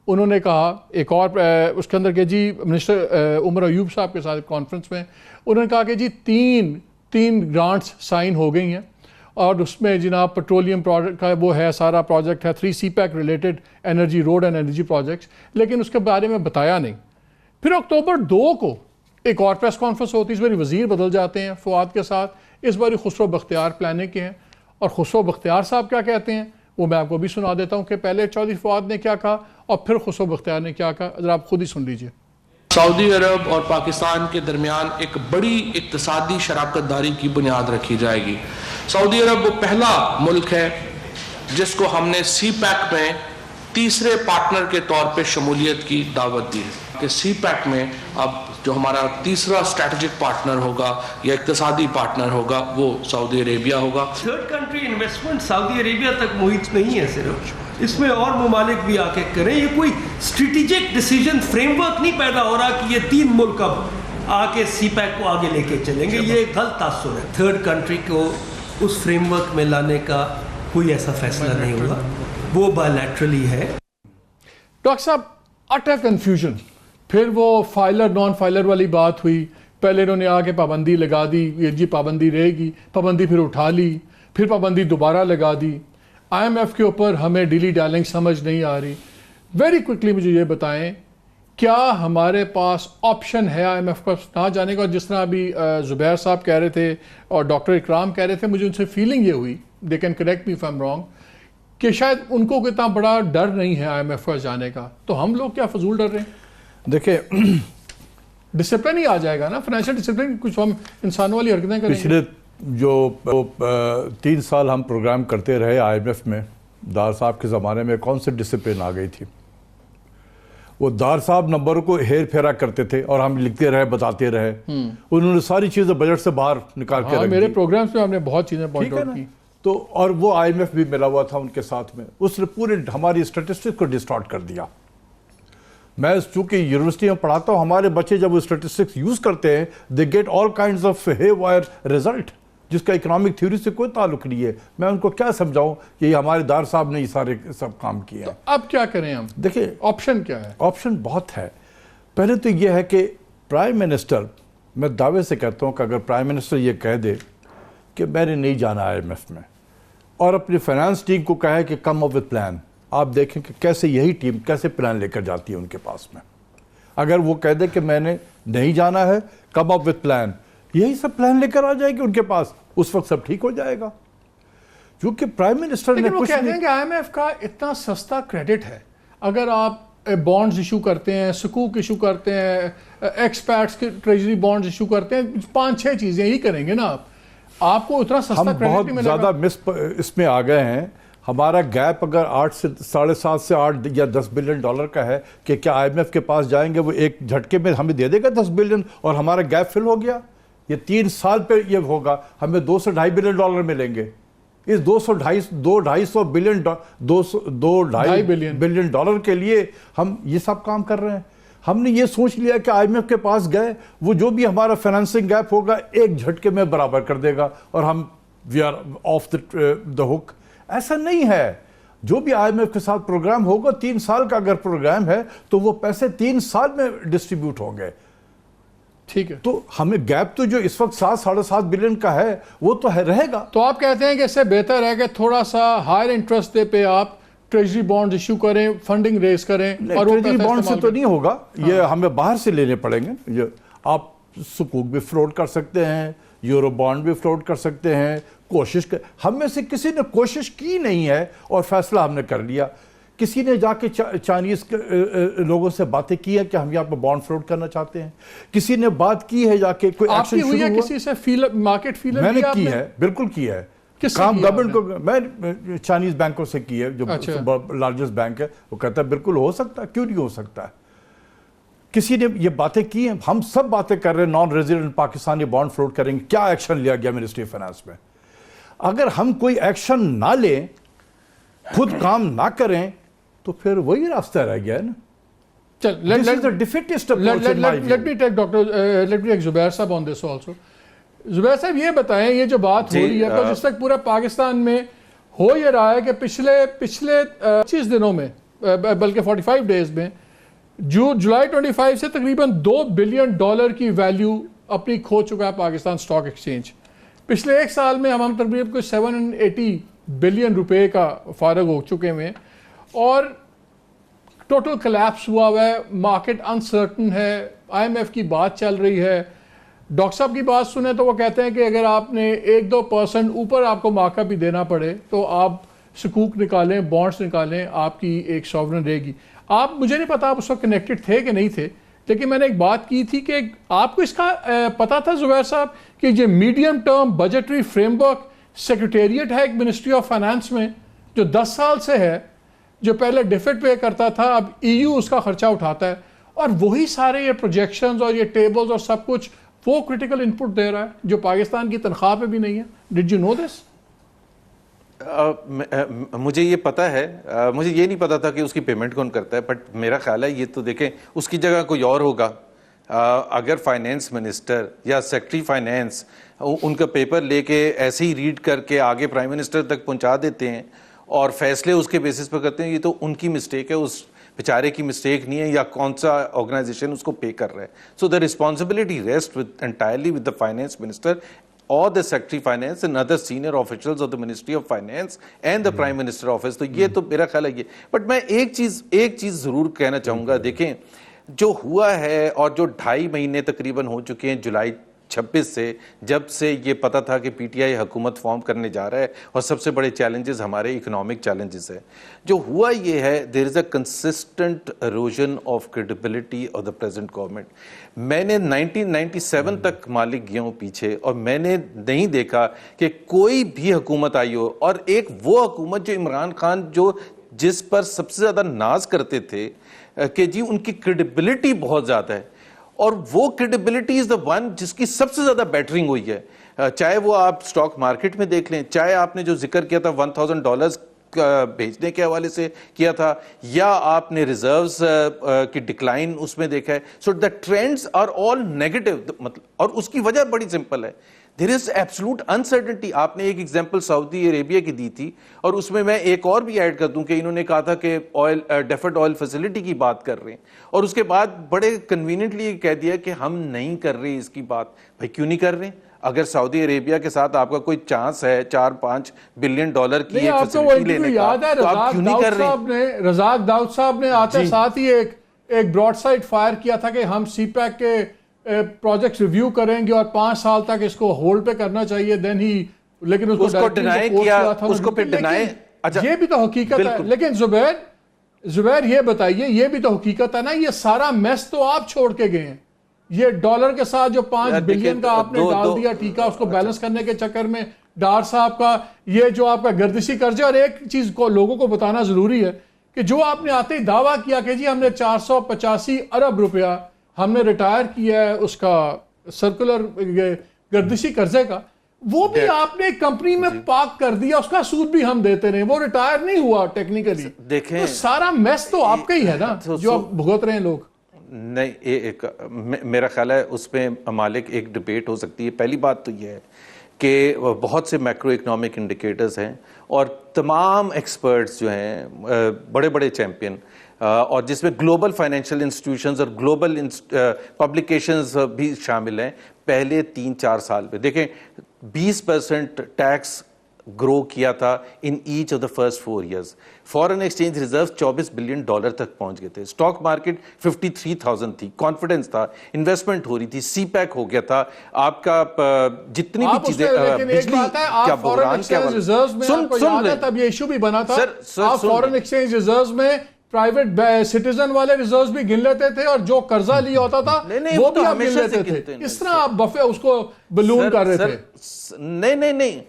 انہوں نے کہا ایک اور اس کے اندر کہ جی منسٹر عمر ایوب صاحب کے ساتھ کانفرنس میں انہوں نے کہا کہ جی تین گرانٹس سائن ہو گئی ہیں اور اس میں جناب پٹرولیم پروجیکٹ کا وہ ہے سارا پروجیکٹ ہے 3 CPEC related energy road and energy projects, لیکن اس کے بارے میں بتایا نہیں. پھر اکتوبر 2 کو ایک اور پریس کانفرنس ہوتی ہے, اس باری وزیر بدل جاتے ہیں فواد کے ساتھ, اس باری خسرو بختیار پلاننگ کے ہیں اور خسرو بختیار صاحب کیا کہتے ہیں وہ میں آپ کو بھی سنا دیتا ہوں کہ پہلے چودھری فواد نے کیا کہا اور پھر خسرو بختیار نے کیا کہا, ذرا آپ خود ہی سن لیجئے. سعودی عرب اور پاکستان کے درمیان ایک بڑی اقتصادی شراکت داری کی بنیاد رکھی جائے گی. سعودی عرب وہ پہلا ملک ہے جس کو ہم نے سی پیک میں تیسرے پارٹنر کے طور پہ شمولیت کی دعوت دی ہے کہ سی پیک میں اب جو ہمارا تیسرا اسٹریٹجک پارٹنر ہوگا یا اقتصادی پارٹنر ہوگا وہ سعودی عربیہ ہوگا. 3rd کنٹری انویسٹمنٹ سعودی عربیہ تک محیط نہیں ہے صرف, اس میں اور ممالک بھی آ کے کریں. یہ کوئی اسٹریٹجک ڈیسیجن فریم ورک نہیں پیدا ہو رہا کہ یہ 3 ملک اب آ کے سی پیک کو آگے لے کے چلیں گے. یہ ایک غلط تاثر ہے. 3rd کنٹری کو اس فریم ورک میں لانے کا کوئی ایسا فیصلہ نہیں ہوا, وہ بائیلیٹرلی ہے. ڈاکٹر صاحب اٹر کنفیوژن, پھر وہ فائلر نان فائلر والی بات ہوئی. پہلے انہوں نے آ کے پابندی لگا دی, یہ جی پابندی رہے گی, پابندی پھر اٹھا لی, پھر پابندی دوبارہ لگا دی. IMF کے اوپر ہمیں ڈیلی ڈالنگ سمجھ نہیں آ رہی. ویری کوئکلی مجھے یہ بتائیں کیا ہمارے پاس آپشن ہے IMF کو نہ جانے کا؟ جس طرح ابھی زبیر صاحب کہہ رہے تھے اور ڈاکٹر اکرام کہہ رہے تھے, مجھے ان سے فیلنگ یہ ہوئی, they can correct me if I am wrong, کہ شاید ان کو اتنا بڑا ڈر نہیں ہے IMF کو جانے کا. تو ہم لوگ کیا فضول ڈر رہے ہیں؟ دیکھیں ڈسپلن ہی آ جائے گا نا, فائنینشیل ڈسپلن, کچھ ہم انسانوں والی حرکتیں کریں. پچھلے جو 3 سال ہم پروگرام کرتے رہے IMF میں, دار صاحب کے زمانے میں کون سے ڈسپلن آ گئی تھی؟ وہ دار صاحب نمبر کو ہیر پھیرا کرتے تھے اور ہم لکھتے رہے, بتاتے رہے. انہوں نے ساری چیزیں بجٹ سے باہر نکال کے رکھ دی. میرے پروگرامز میں ہم نے بہت چیزیں پوائنٹ آؤٹ کی. تو اور وہ IMF بھی ملا ہوا تھا ان کے ساتھ میں, اس نے پورے ہماری اسٹیٹسٹکس کو ڈسٹارٹ کر دیا. میں چونکہ یونیورسٹی میں پڑھاتا ہوں, ہمارے بچے جب وہ اسٹیٹسٹکس یوز کرتے ہیں they get all kinds of haywire result جس کا اکنامک تھیوری سے کوئی تعلق نہیں ہے. میں ان کو کیا سمجھاؤں کہ یہ ہمارے دار صاحب نے یہ سارے سب کام کیے ہیں. اب کیا کریں ہم؟ دیکھیں آپشن کیا ہے؟ آپشن بہت ہے. پہلے تو یہ ہے کہ پرائم منسٹر, میں دعوے سے کہتا ہوں کہ اگر پرائم منسٹر یہ کہہ دے کہ میں نے نہیں جانا IMF میں اور اپنی فائنانس ٹیم کو کہے کہ کم اپ وتھ پلان, آپ دیکھیں کہ کیسے یہی ٹیم کیسے پلان لے کر جاتی ہے ان کے پاس میں. اگر وہ کہہ دے کہ میں نے نہیں جانا ہے, کم اپ وتھ پلان, یہی سب پلان لے کر آ جائے گی ان کے پاس, اس وقت سب ٹھیک ہو جائے گا. کیونکہ پرائم منسٹر نے وہ کہتے ہیں کہ IMF کا اتنا سستا کریڈٹ ہے, اگر آپ بانڈز ایشو کرتے ہیں, سکوک ایشو کرتے ہیں, ایکسپیٹس کے ٹریجری بانڈز ایشو کرتے ہیں, 5-6 چیزیں ہی کریں گے نا آپ کو اتنا سستا کریڈٹ نہیں ملے گا. ہم بہت زیادہ اس میں آ گئے ہیں. ہمارا گیپ اگر 7.5 سے 8 یا 10 بلین ڈالر کا ہے کہ کیا IMF کے پاس جائیں گے وہ ایک جھٹکے میں ہمیں دے دے گا 10 بلین اور ہمارا گیپ فل ہو گیا؟ یہ 3 سال پہ یہ ہوگا, ہمیں 2 سے 2.5 بلین ڈالر ملیں گے. اس 200 بلین ڈالر کے لیے ہم یہ سب کام کر رہے ہیں. ہم نے یہ سوچ لیا کہ IMF کے پاس گئے, وہ جو بھی ہمارا فائنانسنگ گیپ ہوگا ایک جھٹکے میں برابر کر دے گا اور ہم وی آر آف دا ہوک. ایسا نہیں ہے. جو بھی IMF کے ساتھ پروگرام ہوگا 3 سال کا اگر پروگرام ہے تو وہ پیسے 3 سال میں ڈسٹریبیوٹ ہوں گے. ٹھیک ہے, تو ہمیں گیپ تو جو اس وقت 7-7.5 بلین کا ہے وہ تو رہے گا. تو آپ کہتے ہیں کہ اس سے بہتر ہے کہ تھوڑا سا ہائر انٹرسٹ دے پہ آپ ٹریجری بانڈ ایشو کریں, فنڈنگ ریز کریں, اور وہ ٹریجری بانڈ سے تو نہیں ہوگا, یہ ہمیں باہر سے لینے پڑیں گے. آپ سکوک بھی فلوٹ کر سکتے ہیں, یورو بانڈ بھی فلوٹ کر سکتے ہیں. ہم میں سے کسی نے کوشش کی نہیں ہے اور فیصلہ ہم نے کر لیا. کسی نے جا کے چائنیز لوگوں سے باتیں کی ہیں کہ ہم یہاں پہ بانڈ فلوٹ کرنا چاہتے ہیں. کسی نے بات کی ہے جا کے, کوئی ایکشن شروع ہوا. کسی سے مارکیٹ فیلر میں نے کی ہے, بالکل کی ہے. کام گورنمنٹ کو, میں چائنیز بینکوں سے کی ہے جو لارجسٹ بینک ہے, وہ کہتا ہے بالکل ہو سکتا ہے, کیوں نہیں ہو سکتا ہے. کسی نے یہ باتیں کی ہیں؟ ہم سب باتیں کر رہے ہیں non resident Pakistani bond float کریں گے. کیا ایکشن لیا گیا منسٹری آف فائنانس میں؟ اگر ہم کوئی ایکشن نہ لیں, خود کام نہ کریں, تو پھر وہی راستہ رہ گیا ہے نا. This is the defeatist approach in my view. Let me take زبیر صاحب on this also. زبیر صاحب یہ بتائیں, یہ جو بات ہو رہی ہے تو جس تک پورے پاکستان میں ہو یہ رہا ہے کہ پچھلے 25 دنوں میں, بلکہ 45 ڈیز میں, جولائی 25 سے تقریباً $2 بلین کی ویلیو اپنی کھو چکا ہے پاکستان سٹاک ایکسچینج. پچھلے ایک سال میں ہم تقریباً کوئی 780 بلین روپے کا فارغ ہو چکے ہیں, اور ٹوٹل کلیپس ہوا ہے, مارکیٹ انسرٹن ہے, آئی ایم ایف کی بات چل رہی ہے. ڈاکٹر صاحب کی بات سنیں تو وہ کہتے ہیں کہ اگر آپ نے 1-2% اوپر آپ کو مارکا بھی دینا پڑے تو آپ سکوک نکالیں, بانڈز نکالیں, آپ کی ایک سوورن رہے گی. آپ, مجھے نہیں پتا آپ اس وقت کنیکٹڈ تھے کہ نہیں تھے, لیکن میں نے ایک بات کی تھی کہ آپ کو اس کا پتا تھا زبیر صاحب کہ یہ medium term بجٹری frame work secretariat ہے ایک منسٹری آف فائنانس میں جو 10 سال سے ہے, جو پہلے ڈیفٹ پے کرتا تھا, اب EU اس کا خرچہ اٹھاتا ہے, اور وہی سارے یہ پروجیکشنز اور یہ ٹیبلز اور سب کچھ وہ کرٹیکل انپٹ دے رہا ہے جو پاکستان کی تنخواہ پہ بھی نہیں ہے. ڈڈ یو نو دس؟ مجھے یہ پتا ہے, مجھے یہ نہیں پتا تھا کہ اس کی پیمنٹ کون کرتا ہے, بٹ میرا خیال ہے یہ تو دیکھیں اس کی جگہ کوئی اور ہوگا. اگر فائنینس منسٹر یا سیکرٹری فائنینس ان کا پیپر لے کے ایسے ہی ریڈ کر کے آگے پرائم منسٹر تک پہنچا دیتے ہیں اور فیصلے اس کے بیسس پر کرتے ہیں, یہ تو ان کی مسٹیک ہے, اس بیچارے کی مسٹیک نہیں ہے, یا کون سا آرگنائزیشن اس کو پے کر رہا ہے. So the responsibility rest entirely with the finance minister or the Secretary Finance and other senior officials of the Ministry of Finance and the Prime Minister Office. تو یہ تو میرا خیال ہے یہ. بٹ میں ایک چیز ضرور کہنا چاہوں گا, دیکھیں جو ہوا ہے اور جو 2.5 مہینے تقریباً ہو چکے ہیں جولائی 26 سے, جب سے یہ پتا تھا کہ پی ٹی آئی حکومت فارم کرنے جا رہا ہے, اور سب سے بڑے چیلنجز ہمارے اکنامک چیلنجز ہیں. جو ہوا یہ ہے, there is a consistent erosion of credibility of the present government. میں نے 1997 تک مالک گیا ہوں پیچھے, اور میں نے نہیں دیکھا کہ کوئی بھی حکومت آئی ہو, اور ایک وہ حکومت جو عمران خان جس پر سب سے زیادہ ناز کرتے تھے کہ جی ان کی کریڈیبلٹی بہت زیادہ ہے, اور وہ کریڈیبلٹی از دا ون جس کی سب سے زیادہ بیٹرنگ ہوئی ہے. چاہے وہ آپ سٹاک مارکیٹ میں دیکھ لیں, چاہے آپ نے جو ذکر کیا تھا $1,000 بھیجنے کے حوالے سے کیا تھا, یا آپ نے ریزروز کی ڈکلائن اس میں دیکھا ہے. So the trends are all negative, اور اس کی وجہ بڑی سمپل ہے, دیر از ایبسلوٹ انسرٹنٹی. آپ نے ایک ایگزامپل سعودی عربیہ کی دی تھی, اور اس میں ایک اور بھی ایڈ کر دوں کہ انہوں نے کہا تھا کہ ڈیفرڈ آئل فیسلٹی کی بات کر رہے ہیں, اور اس کے بعد بڑے کنوینئنٹلی یہ کہہ دیا کہ ہم نہیں کر رہے اس کی بات. بھائی کیوں نہیں کر رہے؟ اگر سعودی عربیہ کے ساتھ آپ کا کوئی چانس ہے $4-5 بلین کی ایک فیسلٹی لینے کا, تو آپ کیوں نہیں کر رہے؟ رزاق داؤد صاحب نے آتے ساتھ ہی ایک براڈ سائٹ فائر کیا تھا کہ ہم سی پیک کے پروجیکٹس ریویو کریں گے اور 5 سال تک اس کو ہولڈ پہ کرنا چاہیے. دین ہی لیکن اس کو ڈینائی کیا, اس کو پہ ڈینائی. یہ بھی تو حقیقت ہے. لیکن زبیر یہ بتائیے, یہ بھی تو حقیقت ہے نا, یہ سارا میس تو آپ چھوڑ کے گئے ہیں. یہ ڈالر کے ساتھ جو 5 بلین کا آپ نے ڈال دیا ٹھیکا, اس کو بیلنس کرنے کے چکر میں ڈار صاحب کا یہ جو آپ کا گردشی قرضے. اور ایک چیز کو لوگوں کو بتانا ضروری ہے کہ جو آپ نے آتے ہی دعویٰ کیا کہ جی ہم نے 485 ارب روپیہ ہم نے ریٹائر کیا ہے اس کا سرکولر گردشی قرضے کا, وہ بھی آپ نے کمپنی میں پارک کر دیا, اس کا سود بھی ہم دیتے رہے, وہ ریٹائر نہیں ہوا ٹیکنیکلی. دیکھیں سارا میس تو آپ کا ہی ہے نا جو آپ بھگت رہے ہیں لوگ. نہیں, میرا خیال ہے اس میں مالک ایک ڈبیٹ ہو سکتی ہے. پہلی بات تو یہ ہے کہ بہت سے میکرو اکنامک انڈیکیٹرز ہیں, اور تمام ایکسپرٹس جو ہیں بڑے بڑے چیمپئن, اور جس میں گلوبل فائنینشیل انسٹیٹیوشنز اور گلوبل پبلیکیشنز بھی شامل ہیں, پہلے 3-4 سال پہ دیکھیں 20% ٹیکس گرو کیا تھا in each of the first 4 years. Foreign exchange reserve $24 billion تک پہنچ گئے تھے. اسٹاک مارکیٹ 53,000 تھی, کانفیڈنس تھا, انویسٹمنٹ ہو رہی تھی, سی پیک ہو گیا تھا, آپ کا جتنی بھی چیزیں, بجلی کیا بحران کیا سن لیں, تب یہ ایشو بھی بنا تھا. آپ فارن ایکسچینج ریزروز میں پرائیویٹ سٹیزن والے ریزروز بھی گن لیتے تھے, اور جو قرضہ لیا ہوتا تھا وہ بھی آپ گن لیتے تھے. اس طرح آپ بفے اس کو بلون کر رہے تھے. نہیں,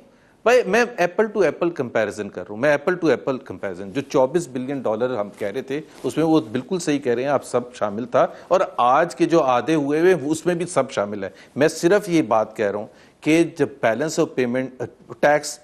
بھائی میں ایپل ٹو ایپل کمپیریزن کر رہا ہوں, میں ایپل ٹو ایپل کمپیریزن, جو $24 بلین ہم کہہ رہے تھے اس میں وہ بالکل صحیح کہہ رہے ہیں آپ, سب شامل تھا, اور آج کے جو آدھے ہوئے ہوئے اس میں بھی سب شامل ہے. میں صرف یہ بات کہہ رہا ہوں کہ جب balance of payment tax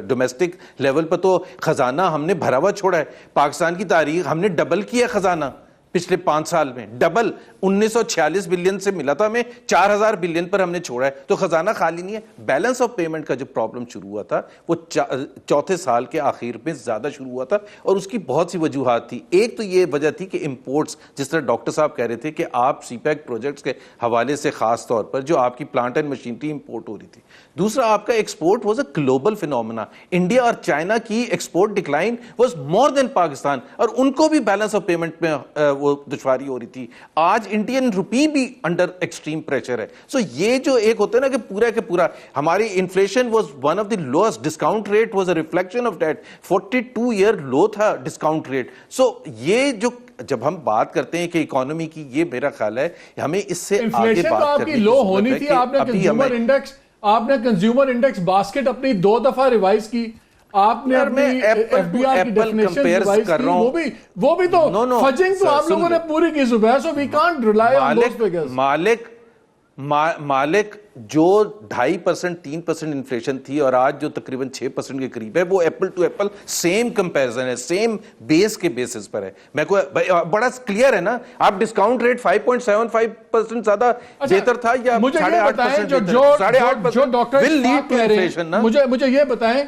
domestic level پر تو خزانہ ہم نے بھرا ہوا چھوڑا ہے. پاکستان کی تاریخ ہم نے ڈبل کیا خزانہ پچھلے 5 سال میں, ڈبل. 1946 بلین سے ملا تھا ہمیں, 4000 بلین پر ہم نے چھوڑا ہے, تو خزانہ خالی نہیں ہے. بیلنس آف پیمنٹ کا جو پرابلم شروع ہوا تھا وہ چوتھے سال کے آخر میں زیادہ شروع ہوا تھا, اور اس کی بہت سی وجوہات تھی. ایک تو یہ وجہ تھی کہ امپورٹس, جس طرح ڈاکٹر صاحب کہہ رہے تھے کہ آپ سی پیک پروجیکٹس کے حوالے سے خاص طور پر جو آپ کی پلانٹ اینڈ مشینری امپورٹ ہو رہی تھی. دوسرا آپ کا export was a global phenomena. India اور چائنا کی ایکسپورٹ ڈکلائن واز مور دین پاکستان, اور ان کو بھی بیلنس آف پیمنٹ میں وہ دشواری ہو رہی تھی. آج انڈین روپی بھی انڈر ایکسٹریم پریشر ہے. سو یہ جو ایک ہوتا ہے نا کہ پورا ہماری inflation was one of the lowest, discount rate was a reflection of that, 42 year low تھا ڈسکاؤنٹ ریٹ. سو یہ جو جب ہم بات کرتے ہیں کہ اکانومی کی, یہ میرا خیال ہے ہمیں اس سے آگے بات کرنے کی لو ہونی تھی. آپ نے کنزیومر انڈیکس باسکٹ اپنی 2 دفعہ ریوائز کی, آپ نے اپنی ایف بی آر کی ڈیفینیشن ریوائز کی, وہ بھی تو فجنگ تو آپ لوگوں نے پوری کی Zubair. So we can't rely on those figures. مالک جو 2.5% 3% انفلیشن تھی اور آج جو تقریباً 6% کے قریب ہے, وہ apple to apple same comparison ہے, سیم بیس کے بیسس پر ہے. میں کو بڑا کلیئر ہے نا, آپ ڈسکاؤنٹ ریٹ 5.75% زیادہ بہتر تھا یا 8.5%؟ جو ڈاکٹر اشفاق کہہ رہے ہیں, مجھے یہ بتائیں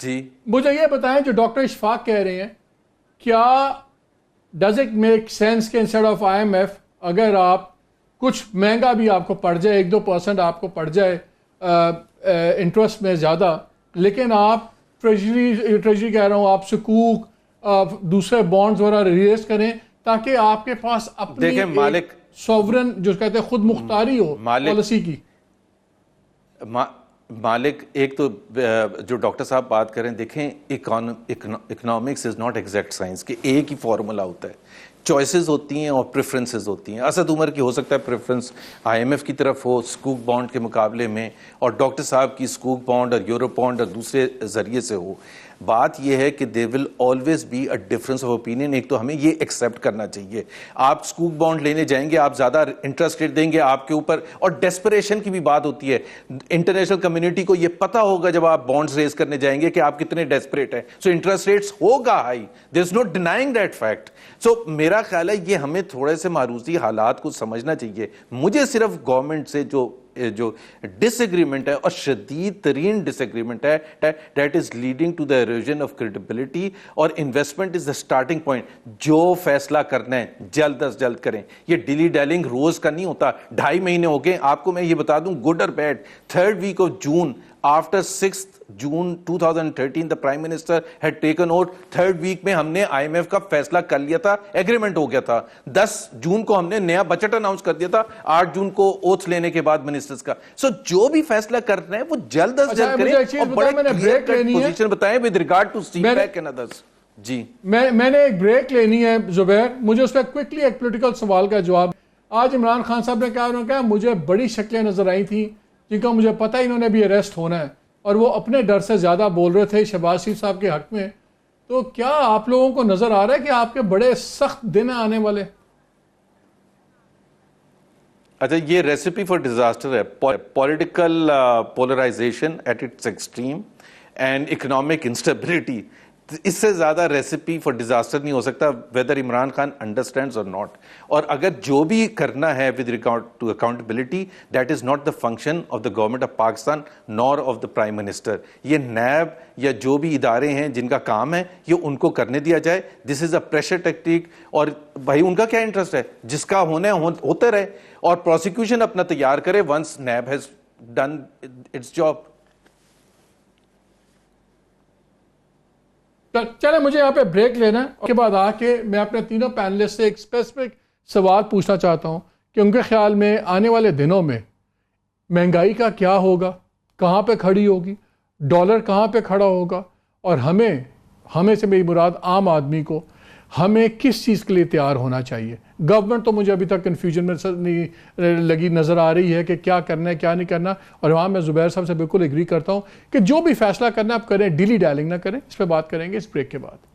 جی, مجھے یہ بتائیں جو ڈاکٹر اشفاق کہہ رہے ہیں, کیا ڈز اٹ میک سینس کہ انسٹیڈ آف IMF اگر آپ کچھ مہنگا بھی آپ کو پڑ جائے, 1-2% آپ کو پڑ جائے انٹرسٹ میں زیادہ, لیکن آپ ٹریجری کہہ رہا ہوں, آپ سکوک دوسرے بانڈز وغیرہ ریلیز کریں تاکہ آپ کے پاس اپنی سوورن جو کہتے ہیں خود مختاری ہو پالیسی کی. مالک ایک تو جو ڈاکٹر صاحب بات کریں, دیکھیں economics is not exact science کہ ایک ہی فارمولا ہوتا ہے. چوائسز ہوتی ہیں اور پریفرنسز ہوتی ہیں. اسد عمر کی ہو سکتا ہے پریفرنس IMF کی طرف ہو سکوک بانڈ کے مقابلے میں, اور ڈاکٹر صاحب کی سکوک بانڈ اور یورو بانڈ اور دوسرے ذریعے سے ہو. بات یہ ہے کہ they will always be a difference of opinion. ایک تو ہمیں یہ ایکسیپٹ کرنا چاہیے, آپ سکوک بانڈ لینے جائیں گے, آپ زیادہ انٹرسٹ ریٹ دیں گے آپ کے اوپر, اور ڈیسپریشن کی بھی بات ہوتی ہے. انٹرنیشنل کمیونٹی کو یہ پتا ہوگا جب آپ بانڈز ریز کرنے جائیں گے کہ آپ کتنے ڈیسپریٹ ہیں, سو انٹرسٹ ریٹس ہوگا high, there is no denying that fact. So میرا خیال ہے یہ ہمیں تھوڑے سے معروضی حالات کو سمجھنا چاہیے. مجھے صرف گورنمنٹ سے جو ڈس ایگریمنٹ ہے, اور شدید ترین ڈس ایگریمنٹ ہے, that is leading to the erosion of credibility, اور investment is the starting point. جو فیصلہ کرنا ہے جلد از جلد کریں. یہ ڈیلی ڈیلنگ روز کا نہیں ہوتا. 2.5 مہینے ہو گئے آپ کو, میں یہ بتا دوں گڈ اور bed. 3rd week of June after 6th June 2013 the Prime Minister had taken out. 3rd week میں ہم نے IMF کا فیصلہ کر لیا تھا, ایگریمنٹ ہو گیا تھا. 10 جون کو ہم نے نیا بجٹ اناؤنس کر دیا تھا, 8 جون کو اوتھ لینے کے بعد منسٹرز کا. سو جو بھی فیصلہ کرنا ہے وہ جلد از جلد کریں, اور بڑے کلیئر کٹ پوزیشن بتائیں with regard to CPEC and others. جی میں نے ایک بریک لینی ہے زبیر, مجھے اس پہ کوئکلی ایک پولیٹیکل سوال کا جواب. آج عمران خان صاحب نے کہا مجھے بڑی شکلیں نظر آئی تھیں جن کا مجھے پتہ انہوں نے بھی اریسٹ ہونا ہے, اور وہ اپنے ڈر سے زیادہ بول رہے تھے شہباز شریف صاحب کے حق میں. تو کیا آپ لوگوں کو نظر آ رہا ہے کہ آپ کے بڑے سخت دن آنے والے؟ اچھا, یہ ریسیپی فار ڈیزاسٹر ہے. Political polarization at its extreme and economic instability. اس سے زیادہ ریسیپی فار ڈیزاسٹر نہیں ہو سکتا, ویدر عمران خان انڈرسٹینڈز اور ناٹ. اور اگر جو بھی کرنا ہے with regard to accountability, that is not the function of the government of Pakistan nor of the prime minister. یہ نیب یا جو بھی ادارے ہیں جن کا کام ہے یہ ان کو کرنے دیا جائے. دس از اے پریشر ٹیکٹک, اور بھائی ان کا کیا انٹرسٹ ہے, جس کا ہونا ہے ہوتے رہے, اور پروسیکیوشن اپنا تیار کرے once NAB has done its job. چلے مجھے یہاں پہ بریک لینا ہے, اس کے بعد آ کے میں اپنے تینوں پینلسٹ سے ایک اسپیسیفک سوال پوچھنا چاہتا ہوں کہ ان کے خیال میں آنے والے دنوں میں مہنگائی کا کیا ہوگا, کہاں پہ کھڑی ہوگی, ڈالر کہاں پہ کھڑا ہوگا, اور ہمیں سے میری مراد عام آدمی کو ہمیں کس چیز کے لیے تیار ہونا چاہیے. گورنمنٹ تو مجھے ابھی تک کنفیوژن میں نہیں لگی نظر آ رہی ہے کہ کیا کرنا ہے کیا نہیں کرنا, اور وہاں میں زبیر صاحب سے بالکل ایگری کرتا ہوں کہ جو بھی فیصلہ کرنا آپ کریں, ڈیلی ڈائلنگ نہ کریں. اس پہ بات کریں گے اس بریک کے بعد.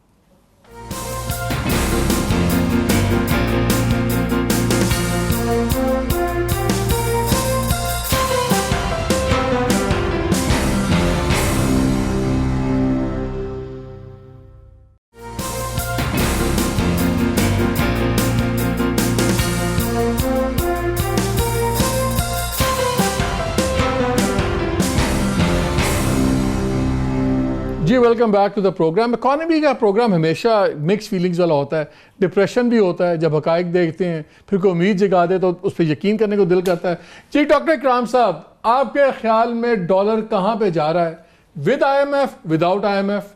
جی welcome back to the program. Economy کا پروگرام ہمیشہ مکس فیلنگز والا ہوتا ہے, ڈپریشن بھی ہوتا ہے جب حقائق دیکھتے ہیں, پھر کوئی امید جگا دے تو اس پہ یقین کرنے کو دل کرتا ہے. جی ڈاکٹر اکرام صاحب, آپ کے خیال میں ڈالر کہاں پہ جا رہا ہے, with I M F, without I M F?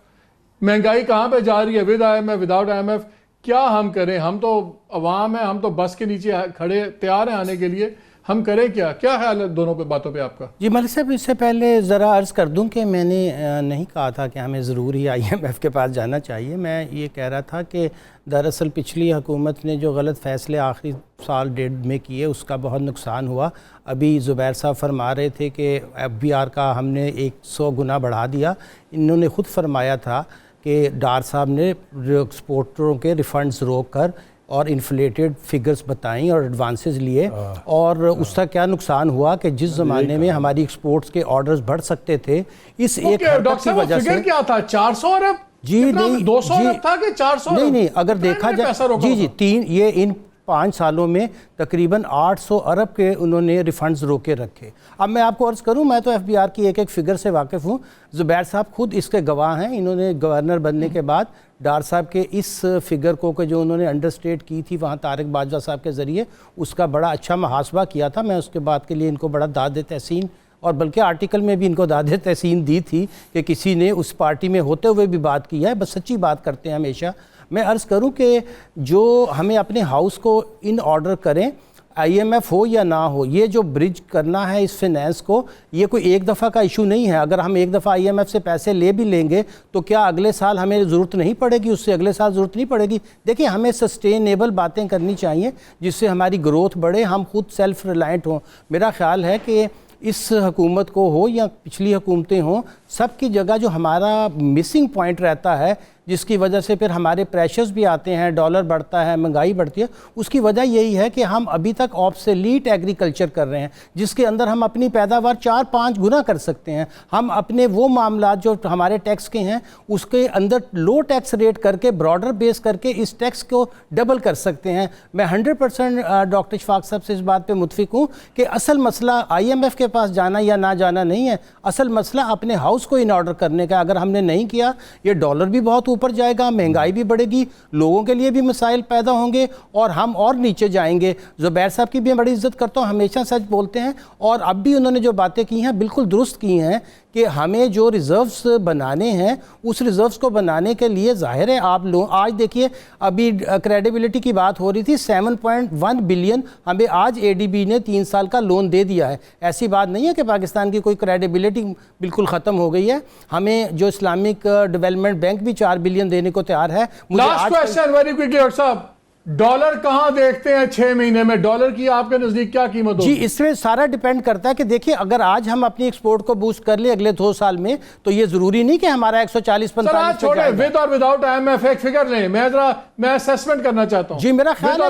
مہنگائی کہاں پہ جا رہی ہے, with I M F, without I M F? کیا ہم کریں؟ ہم تو عوام ہیں, ہم تو بس کے نیچے کھڑے تیار ہیں آنے کے لیے, ہم کریں کیا خیال ہے دونوں پہ باتوں پہ آپ کا؟ جی ملک صاحب, اس سے پہلے ذرا عرض کر دوں کہ میں نے نہیں کہا تھا کہ ہمیں ضرور ہی آئی ایم ایف کے پاس جانا چاہیے. میں یہ کہہ رہا تھا کہ دراصل پچھلی حکومت نے جو غلط فیصلے آخری سال ڈیڑھ میں کیے اس کا بہت نقصان ہوا. ابھی زبیر صاحب فرما رہے تھے کہ ایف بی آر کا ہم نے 100 گنا بڑھا دیا. انہوں نے خود فرمایا تھا کہ ڈار صاحب نے ایکسپورٹروں کے ریفنڈز روک کر اور انفلیٹڈ فگرز بتائیں اور ایڈوانسز لیے, اور اس کا کیا نقصان ہوا کہ جس زمانے میں ہماری ایکسپورٹس کے آرڈرز بڑھ سکتے تھے اس ایک حرکت کی وجہ سے. کیا تھا 400 ارب؟ جی نہیں, 200 ارب تھا کہ 400 ارب؟ نہیں, اگر دیکھا جائے جی یہ ان 5 سالوں میں تقریباً 800 ارب کے انہوں نے ریفنڈز روکے رکھے. اب میں آپ کو عرض کروں, میں تو ایف بی آر کی ایک فگر سے واقف ہوں. زبیر صاحب خود اس کے گواہ ہیں. انہوں نے گورنر بننے کے بعد ڈار صاحب کے اس فگر کو کہ جو انہوں نے انڈر اسٹیٹ کی تھی وہاں طارق باجوہ صاحب کے ذریعے, اس کا بڑا اچھا محاسبہ کیا تھا. میں اس کے بعد کے لیے ان کو بڑا داد تحسین, اور بلکہ آرٹیکل میں بھی ان کو داد تحسین دی تھی کہ کسی نے اس پارٹی میں ہوتے ہوئے بھی بات کی ہے. بس سچی بات کرتے ہیں ہمیشہ. میں عرض کروں کہ جو ہمیں اپنے ہاؤس کو ان آرڈر کریں, آئی ایم ایف ہو یا نہ ہو, یہ جو برج کرنا ہے اس فنانس کو, یہ کوئی ایک دفعہ کا ایشو نہیں ہے. اگر ہم ایک دفعہ آئی ایم ایف سے پیسے لے بھی لیں گے تو کیا اگلے سال ہمیں ضرورت نہیں پڑے گی, اس سے اگلے سال ضرورت نہیں پڑے گی؟ دیکھیں, ہمیں سسٹینیبل باتیں کرنی چاہیے جس سے ہماری گروتھ بڑھے, ہم خود سیلف ریلائنٹ ہوں. میرا خیال ہے کہ اس حکومت کو ہو یا پچھلی حکومتیں ہوں, سب کی جگہ جو ہمارا مسنگ پوائنٹ رہتا ہے جس کی وجہ سے پھر ہمارے پریشرز بھی آتے ہیں, ڈالر بڑھتا ہے, مہنگائی بڑھتی ہے, اس کی وجہ یہی ہے کہ ہم ابھی تک آبسلیٹ ایگریکلچر کر رہے ہیں جس کے اندر ہم اپنی پیداوار 4-5 گنا کر سکتے ہیں. ہم اپنے وہ معاملات جو ہمارے ٹیکس کے ہیں اس کے اندر لو ٹیکس ریٹ کر کے, براڈر بیس کر کے اس ٹیکس کو ڈبل کر سکتے ہیں. میں 100% ڈاکٹر اشفاق صاحب سے اس بات پہ متفق ہوں کہ اصل مسئلہ آئی ایم ایف کے پاس جانا یا نہ جانا نہیں ہے, اصل مسئلہ اپنے ہاؤس کو ان آرڈر کرنے کا. اگر ہم نے نہیں کیا, یہ ڈالر بھی بہت اوپر جائے گا, مہنگائی بھی بڑھے گی, لوگوں کے لیے بھی مسائل پیدا ہوں گے اور ہم اور نیچے جائیں گے. زبیر صاحب کی بھی میں بڑی عزت کرتا ہوں, ہمیشہ سچ بولتے ہیں, اور اب بھی انہوں نے جو باتیں کی ہیں بالکل درست کی ہیں کہ ہمیں جو ریزروز بنانے ہیں اس ریزروز کو بنانے کے لیے ظاہر ہے آپ لوگ آج دیکھیے, ابھی کریڈیبلٹی کی بات ہو رہی تھی, 7.1 بلین ہمیں آج اے ڈی بی نے 3 سال کا لون دے دیا ہے. ایسی بات نہیں ہے کہ پاکستان کی کوئی کریڈیبلٹی بالکل ختم ہو گئی ہے. ہمیں جو اسلامک ڈیولپمنٹ بینک بھی 4 بلین دینے کو تیار ہے. Last question very quickly doctor صاحب, ڈالر کہاں دیکھتے ہیں 6 مہینے میں, ڈالر کی آپ کے نزدیک کیا قیمت ہوگی؟ جی اس میں سارا ڈیپینڈ کرتا ہے کہ دیکھیے, اگر آج ہم اپنی ایکسپورٹ کو بوسٹ کر لیں اگلے 2 سال میں تو یہ ضروری نہیں کہ ہمارا 140-45 چھوڑے, ود اور وداؤٹ آئی ایم ایف ایک فگر لیں, میں اسیسمنٹ کرنا چاہتا ہوں. جی میرا خیال ہے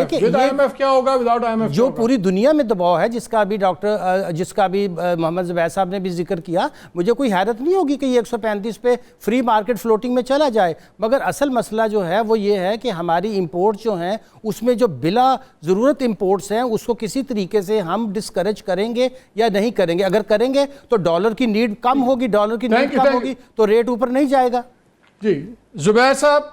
کہ ود آئی ایم ایف کیا ہوگا, وداؤٹ آئی ایم ایف جو پوری دنیا میں دباؤ ہے جس کا بھی محمد زبیر صاحب نے بھی ذکر کیا, مجھے کوئی حیرت نہیں ہوگی کہ یہ 135 پہ فری مارکیٹ فلوٹنگ میں چلا جائے. مگر اصل مسئلہ جو ہے وہ یہ ہے کہ ہماری امپورٹ جو ہیں اس میں جو بلا ضرورت امپورٹس ہیں اس کو کسی طریقے سے ہم ڈسکریج کریں گے یا نہیں کریں گے. اگر کریں گے تو ڈالر کی نیڈ کم ہوگی, ڈالر کی نیڈ کم ہوگی تو ریٹ اوپر نہیں جائے گا. جی زبیر صاحب,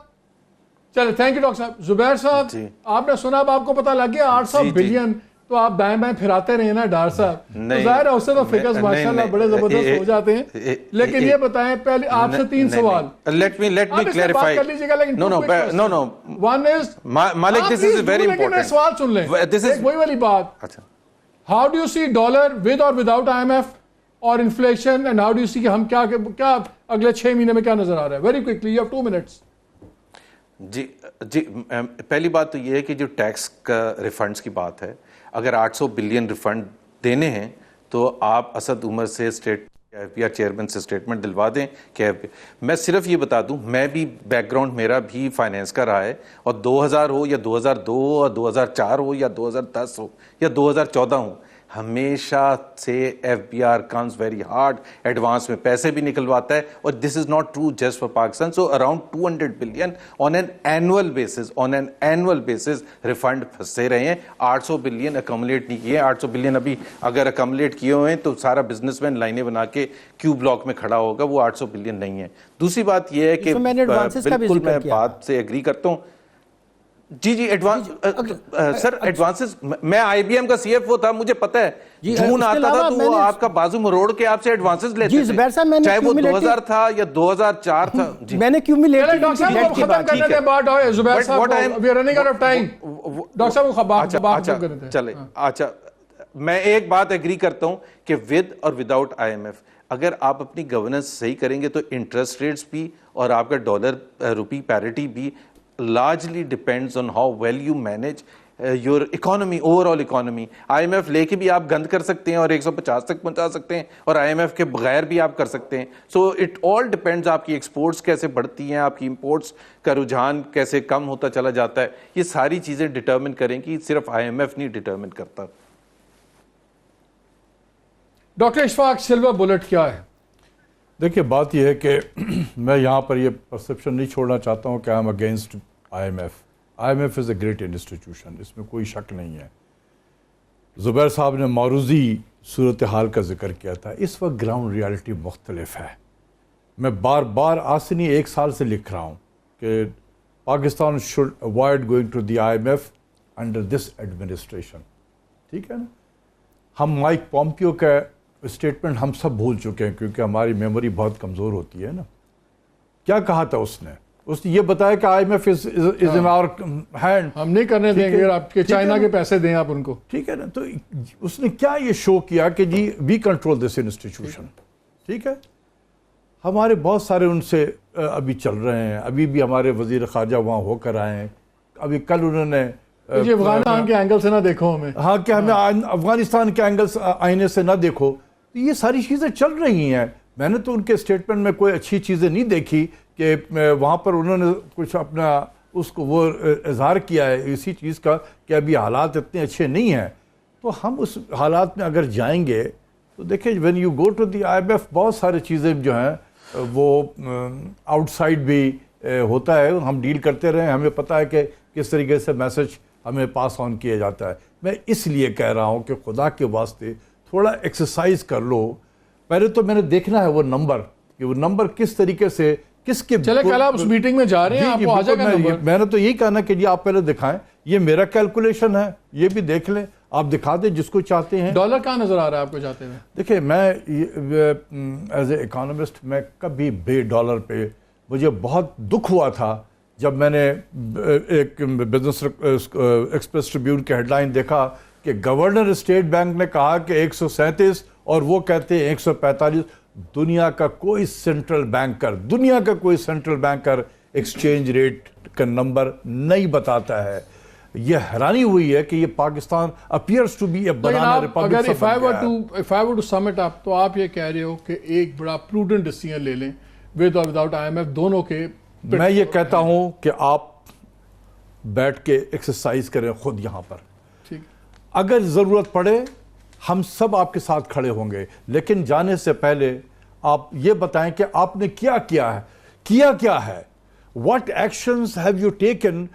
چلے تھینک یو ڈاکٹر صاحب. زبیر صاحب آپ نے سنا, اب آپ کو پتہ لگ گیا 800 بلین, تو آپ دائیں بائیں پھراتے رہے نا ڈار صاحب, تو ظاہر ہے اس سے تو فگرز ماشاءاللہ بڑے زبردست ہو جاتے ہیں. لیکن یہ بتائیں پہلے آپ سے 3 سوال. Let me clarify. No. One is, Malik, this is very important. سوال سن لیں, وہی والی بات. How do you see dollar with or without IMF اور inflation, and how do you see کہ ہم کیا اگلے 6 مہینے میں کیا نظر آ رہا ہے؟ Very quickly, you have 2 minutes. جی پہلی بات تو یہ ہے کہ جو ٹیکس کا ریفنڈز کی بات ہے، اگر 800 بلین ریفنڈ دینے ہیں تو آپ اسد عمر سے ایف بی آر چیئرمین سے اسٹیٹمنٹ دلوا دیں کہ میں صرف یہ بتا دوں، میں بھی بیک گراؤنڈ میرا بھی فائنینس کا رہا ہے، اور 2000 ہو یا 2002 اور 2004 ہو یا 2010 ہو یا 2014 ہو، ہمیشہ سے F B R comes very hard, advance میں پیسے بھی نکلواتا ہے، اور this is not true just for Pakistan. So around 200 billion on an annual basis refund پھنسے رہے ہیں. 800 بلین اکمولیٹ نہیں کیے. 800 بلین ابھی اگر اکمولیٹ کیے ہوئے ہیں تو سارا بزنس مین لائنیں بنا کے کیو بلاک میں کھڑا ہوگا، وہ 800 بلین نہیں ہے. دوسری بات یہ ہے کہ بالکل میں بات سے ایگری کرتا ہوں. جی ایڈوانس سر ایڈوانسز، میں آئی بی ایم کا سی ایف او تھا، مجھے پتہ ہے جون آتا تھا تو وہ آپ کا بازو مروڑ کے آپ سے ایڈوانسز لیتے تھے، چاہے وہ 2000 تھا یا 2004 تھا. جی میں نے ڈاکٹر صاحب کو ختم کرنے دیں بات ہوئے زبیر صاحب کو، we are running out of time. Doctor صاحب کو بات ختم کرنے دیں. چلے اچھا، میں ایک بات ایگری کرتا ہوں کہ ود اور وداؤٹ آئی ایم ایف اگر آپ اپنی گورننس صحیح کریں گے تو انٹرسٹ ریٹس بھی اور آپ کا ڈالر روپی پیرٹی بھی largely depends on how well you manage your economy, overall economy. IMF لے کے بھی آپ گند کر سکتے ہیں اور 150 تک پہنچا سکتے ہیں، اور IMF کے بغیر بھی آپ کر سکتے ہیں. So it all depends آپ کی ایکسپورٹس کیسے بڑھتی ہیں، آپ کی امپورٹس کا رجحان کیسے کم ہوتا چلا جاتا ہے. یہ ساری چیزیں ڈٹرمن کریں گی، صرف IMF نہیں ڈٹرمن کرتا. ڈاکٹر اشفاق، سلور بلٹ کیا ہے؟ دیکھیے بات یہ ہے کہ میں یہاں پر یہ پرسپشن نہیں چھوڑنا چاہتا ہوں کہ I M against I M F. I M F is a great institution, اس میں کوئی شک نہیں ہے. زبیر صاحب نے معروضی صورتحال کا ذکر کیا تھا. اس وقت گراؤنڈ ریالٹی مختلف ہے. میں بار بار آج سے نہیں 1 سال سے لکھ رہا ہوں کہ Pakistan should avoid going to the I M F under this administration. ٹھیک ہے نا. ہم مائک پومپیو کا اسٹیٹمنٹ ہم سب بھول چکے ہیں کیونکہ ہماری میموری بہت کمزور ہوتی ہے نا. کیا کہا تھا اس نے یہ بتایا کہ I M F is in our hand, ہم نہیں کرنے دیں گے آپ کے چائنا کے پیسے دیں آپ ان کو. ٹھیک ہے نا. تو اس نے کیا یہ شو کیا کہ جی وی کنٹرول دس انسٹیٹیوشن. ٹھیک ہے. ہمارے بہت سارے ان سے ابھی چل رہے ہیں، ابھی بھی ہمارے وزیر خارجہ وہاں ہو کر آئے ہیں. ابھی کل انہوں نے افغانستان کے اینگل سے نہ دیکھو ہمیں، ہاں کہ ہمیں افغانستان کے اینگل آئینے سے نہ دیکھو. یہ ساری چیزیں چل رہی ہیں. میں نے تو ان کے اسٹیٹمنٹ میں کوئی اچھی چیزیں نہیں دیکھی کہ وہاں پر انہوں نے کچھ اپنا اس کو وہ اظہار کیا ہے اسی چیز کا کہ ابھی حالات اتنے اچھے نہیں ہیں. تو ہم اس حالات میں اگر جائیں گے تو دیکھیں when you go to the I M F بہت ساری چیزیں جو ہیں وہ آؤٹ سائڈ بھی ہوتا ہے. ہم ڈیل کرتے رہے، ہمیں پتہ ہے کہ کس طریقے سے میسج ہمیں پاس آن کیا جاتا ہے. میں اس لیے کہہ رہا ہوں کہ خدا کے واسطے تھوڑا ایکسرسائز کر لو. پہلے تو میں نے دیکھنا ہے وہ نمبر کہ وہ نمبر کس طریقے سے کس کے چلے کل آپ اس میٹنگ میں جا رہے ہیں، آپ کو آ جائے گا نمبر. میں نے تو یہی کہنا کہ جی آپ پہلے دکھائیں. یہ میرا کیلکولیشن ہے، یہ بھی دیکھ لیں. آپ دکھا دیں جس کو چاہتے ہیں. ڈالر کہاں نظر آ رہا ہے آپ کو جاتے ہوئے؟ دیکھیں میں ایز اے اکانومسٹ میں کبھی بے ڈالر پہ مجھے بہت دکھ ہوا تھا جب میں نے ایک بزنس ایکسپریس ٹریبیون کے ہیڈ لائن دیکھا کہ گورنر اسٹیٹ بینک نے کہا کہ 137 اور وہ کہتے ہیں 145. دنیا کا کوئی سینٹرل بینکر ایکسچینج ریٹ کا نمبر نہیں بتاتا ہے. یہ حیرانی ہوئی ہے کہ یہ Pakistan appears to be a banana republic. if I were to sum it up تو آپ یہ کہہ رہے ہو کہ ایک بڑا پروڈنٹ ڈیسیژن لے لیں ود اور وداؤٹ آئی ایم ایف دونوں کے. میں یہ کہتا ہوں کہ آپ بیٹھ کے ایکسرسائز کریں خود یہاں پر. اگر ضرورت پڑے ہم سب آپ کے ساتھ کھڑے ہوں گے، لیکن جانے سے پہلے آپ یہ بتائیں کہ آپ نے کیا ہے. What actions have you taken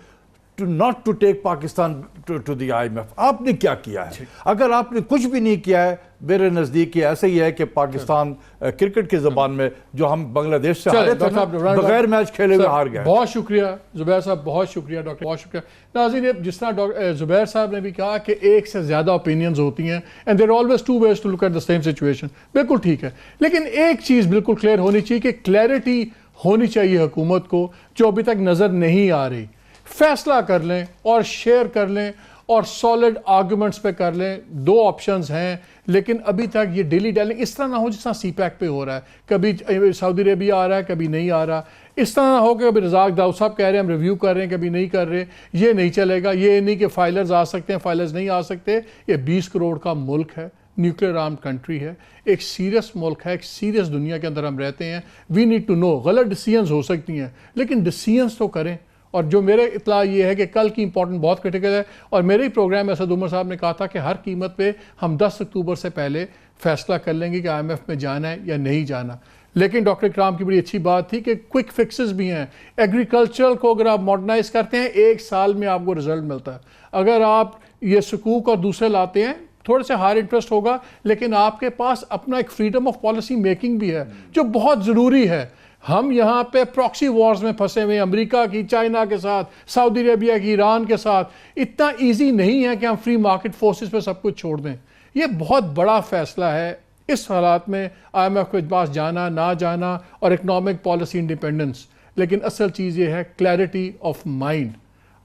to not to take Pakistan to the IMF? آپ نے کیا کیا ہے؟ اگر آپ نے کچھ بھی نہیں کیا ہے میرے نزدیک یہ ایسا ہی ہے کہ پاکستان کرکٹ کی زبان میں جو ہم بنگلہ دیش سے ہارے تھے بغیر میچ کھیلے ہوئے ہار گئے. بہت شکریہ زبیر صاحب، بہت شکریہ ڈاکٹر، بہت شکریہ. ناظرین جس طرح زبیر صاحب نے بھی کہا کہ ایک سے زیادہ اوپینینز ہوتی ہیں and there are always two ways to look at the same situation. بالکل ٹھیک ہے، لیکن ایک چیز بالکل کلیئر ہونی چاہیے کہ کلیئرٹی ہونی چاہیے حکومت کو جو ابھی تک نظر نہیں آ رہی. فیصلہ کر لیں اور شیئر کر لیں اور سالڈ آرگومنٹس پہ کر لیں. 2 آپشنز ہیں, لیکن ابھی تک یہ ڈیلی ڈیلنگ اس طرح نہ ہو جس طرح سی پیک پہ ہو رہا ہے, کبھی سعودی عربیہ آ رہا ہے کبھی نہیں آ رہا. اس طرح نہ ہو کہ کبھی رزاق داؤد صاحب کہہ رہے ہیں ہم ریویو کر رہے ہیں کبھی نہیں کر رہے. یہ نہیں چلے گا. یہ نہیں کہ فائلرز آ سکتے ہیں فائلرز نہیں آ سکتے. یہ 20 کروڑ کا ملک ہے, نیوکلیر آرم کنٹری ہے, ایک سیریس ملک ہے, ایک سیریس دنیا کے اندر ہم رہتے ہیں. We need to know. غلط ڈیسیژنز ہو سکتی ہیں لیکن ڈیسیژنز تو کریں. اور جو میرے اطلاع یہ ہے کہ کل کی امپورٹنٹ بہت کرٹیکل ہے, اور میرے ہی پروگرام میں اسد عمر صاحب نے کہا تھا کہ ہر قیمت پہ ہم 10 اکتوبر سے پہلے فیصلہ کر لیں گے کہ IMF میں جانا ہے یا نہیں جانا. لیکن ڈاکٹر اکرام کی بڑی اچھی بات تھی کہ کوئک فکسز بھی ہیں. ایگریکلچر کو اگر آپ ماڈرنائز کرتے ہیں 1 سال میں آپ کو رزلٹ ملتا ہے. اگر آپ یہ سکوک اور دوسرے لاتے ہیں تھوڑے سے ہائر انٹرسٹ ہوگا, لیکن آپ کے پاس اپنا ایک فریڈم آف پالیسی میکنگ بھی ہے جو بہت ضروری ہے. ہم یہاں پہ پراکسی وارز میں پھنسے ہوئے, امریکہ کی, چائنا کے ساتھ, سعودی عربیہ کی, ایران کے ساتھ. اتنا ایزی نہیں ہے کہ ہم فری مارکیٹ فورسز پہ سب کچھ چھوڑ دیں. یہ بہت بڑا فیصلہ ہے اس حالات میں IMF کے پاس جانا نہ جانا اور اکنامک پالیسی انڈیپینڈنس. لیکن اصل چیز یہ ہے کلیئرٹی آف مائنڈ.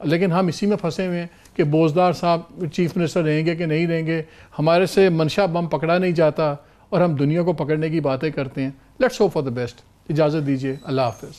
لیکن ہم اسی میں پھنسے ہوئے ہیں کہ بوزدار صاحب چیف منسٹر رہیں گے کہ نہیں رہیں گے. ہمارے سے منشا بم پکڑا نہیں جاتا اور ہم دنیا کو پکڑنے کی باتیں کرتے ہیں. Let's hope for the best. اجازت دیجیے. اللہ حافظ.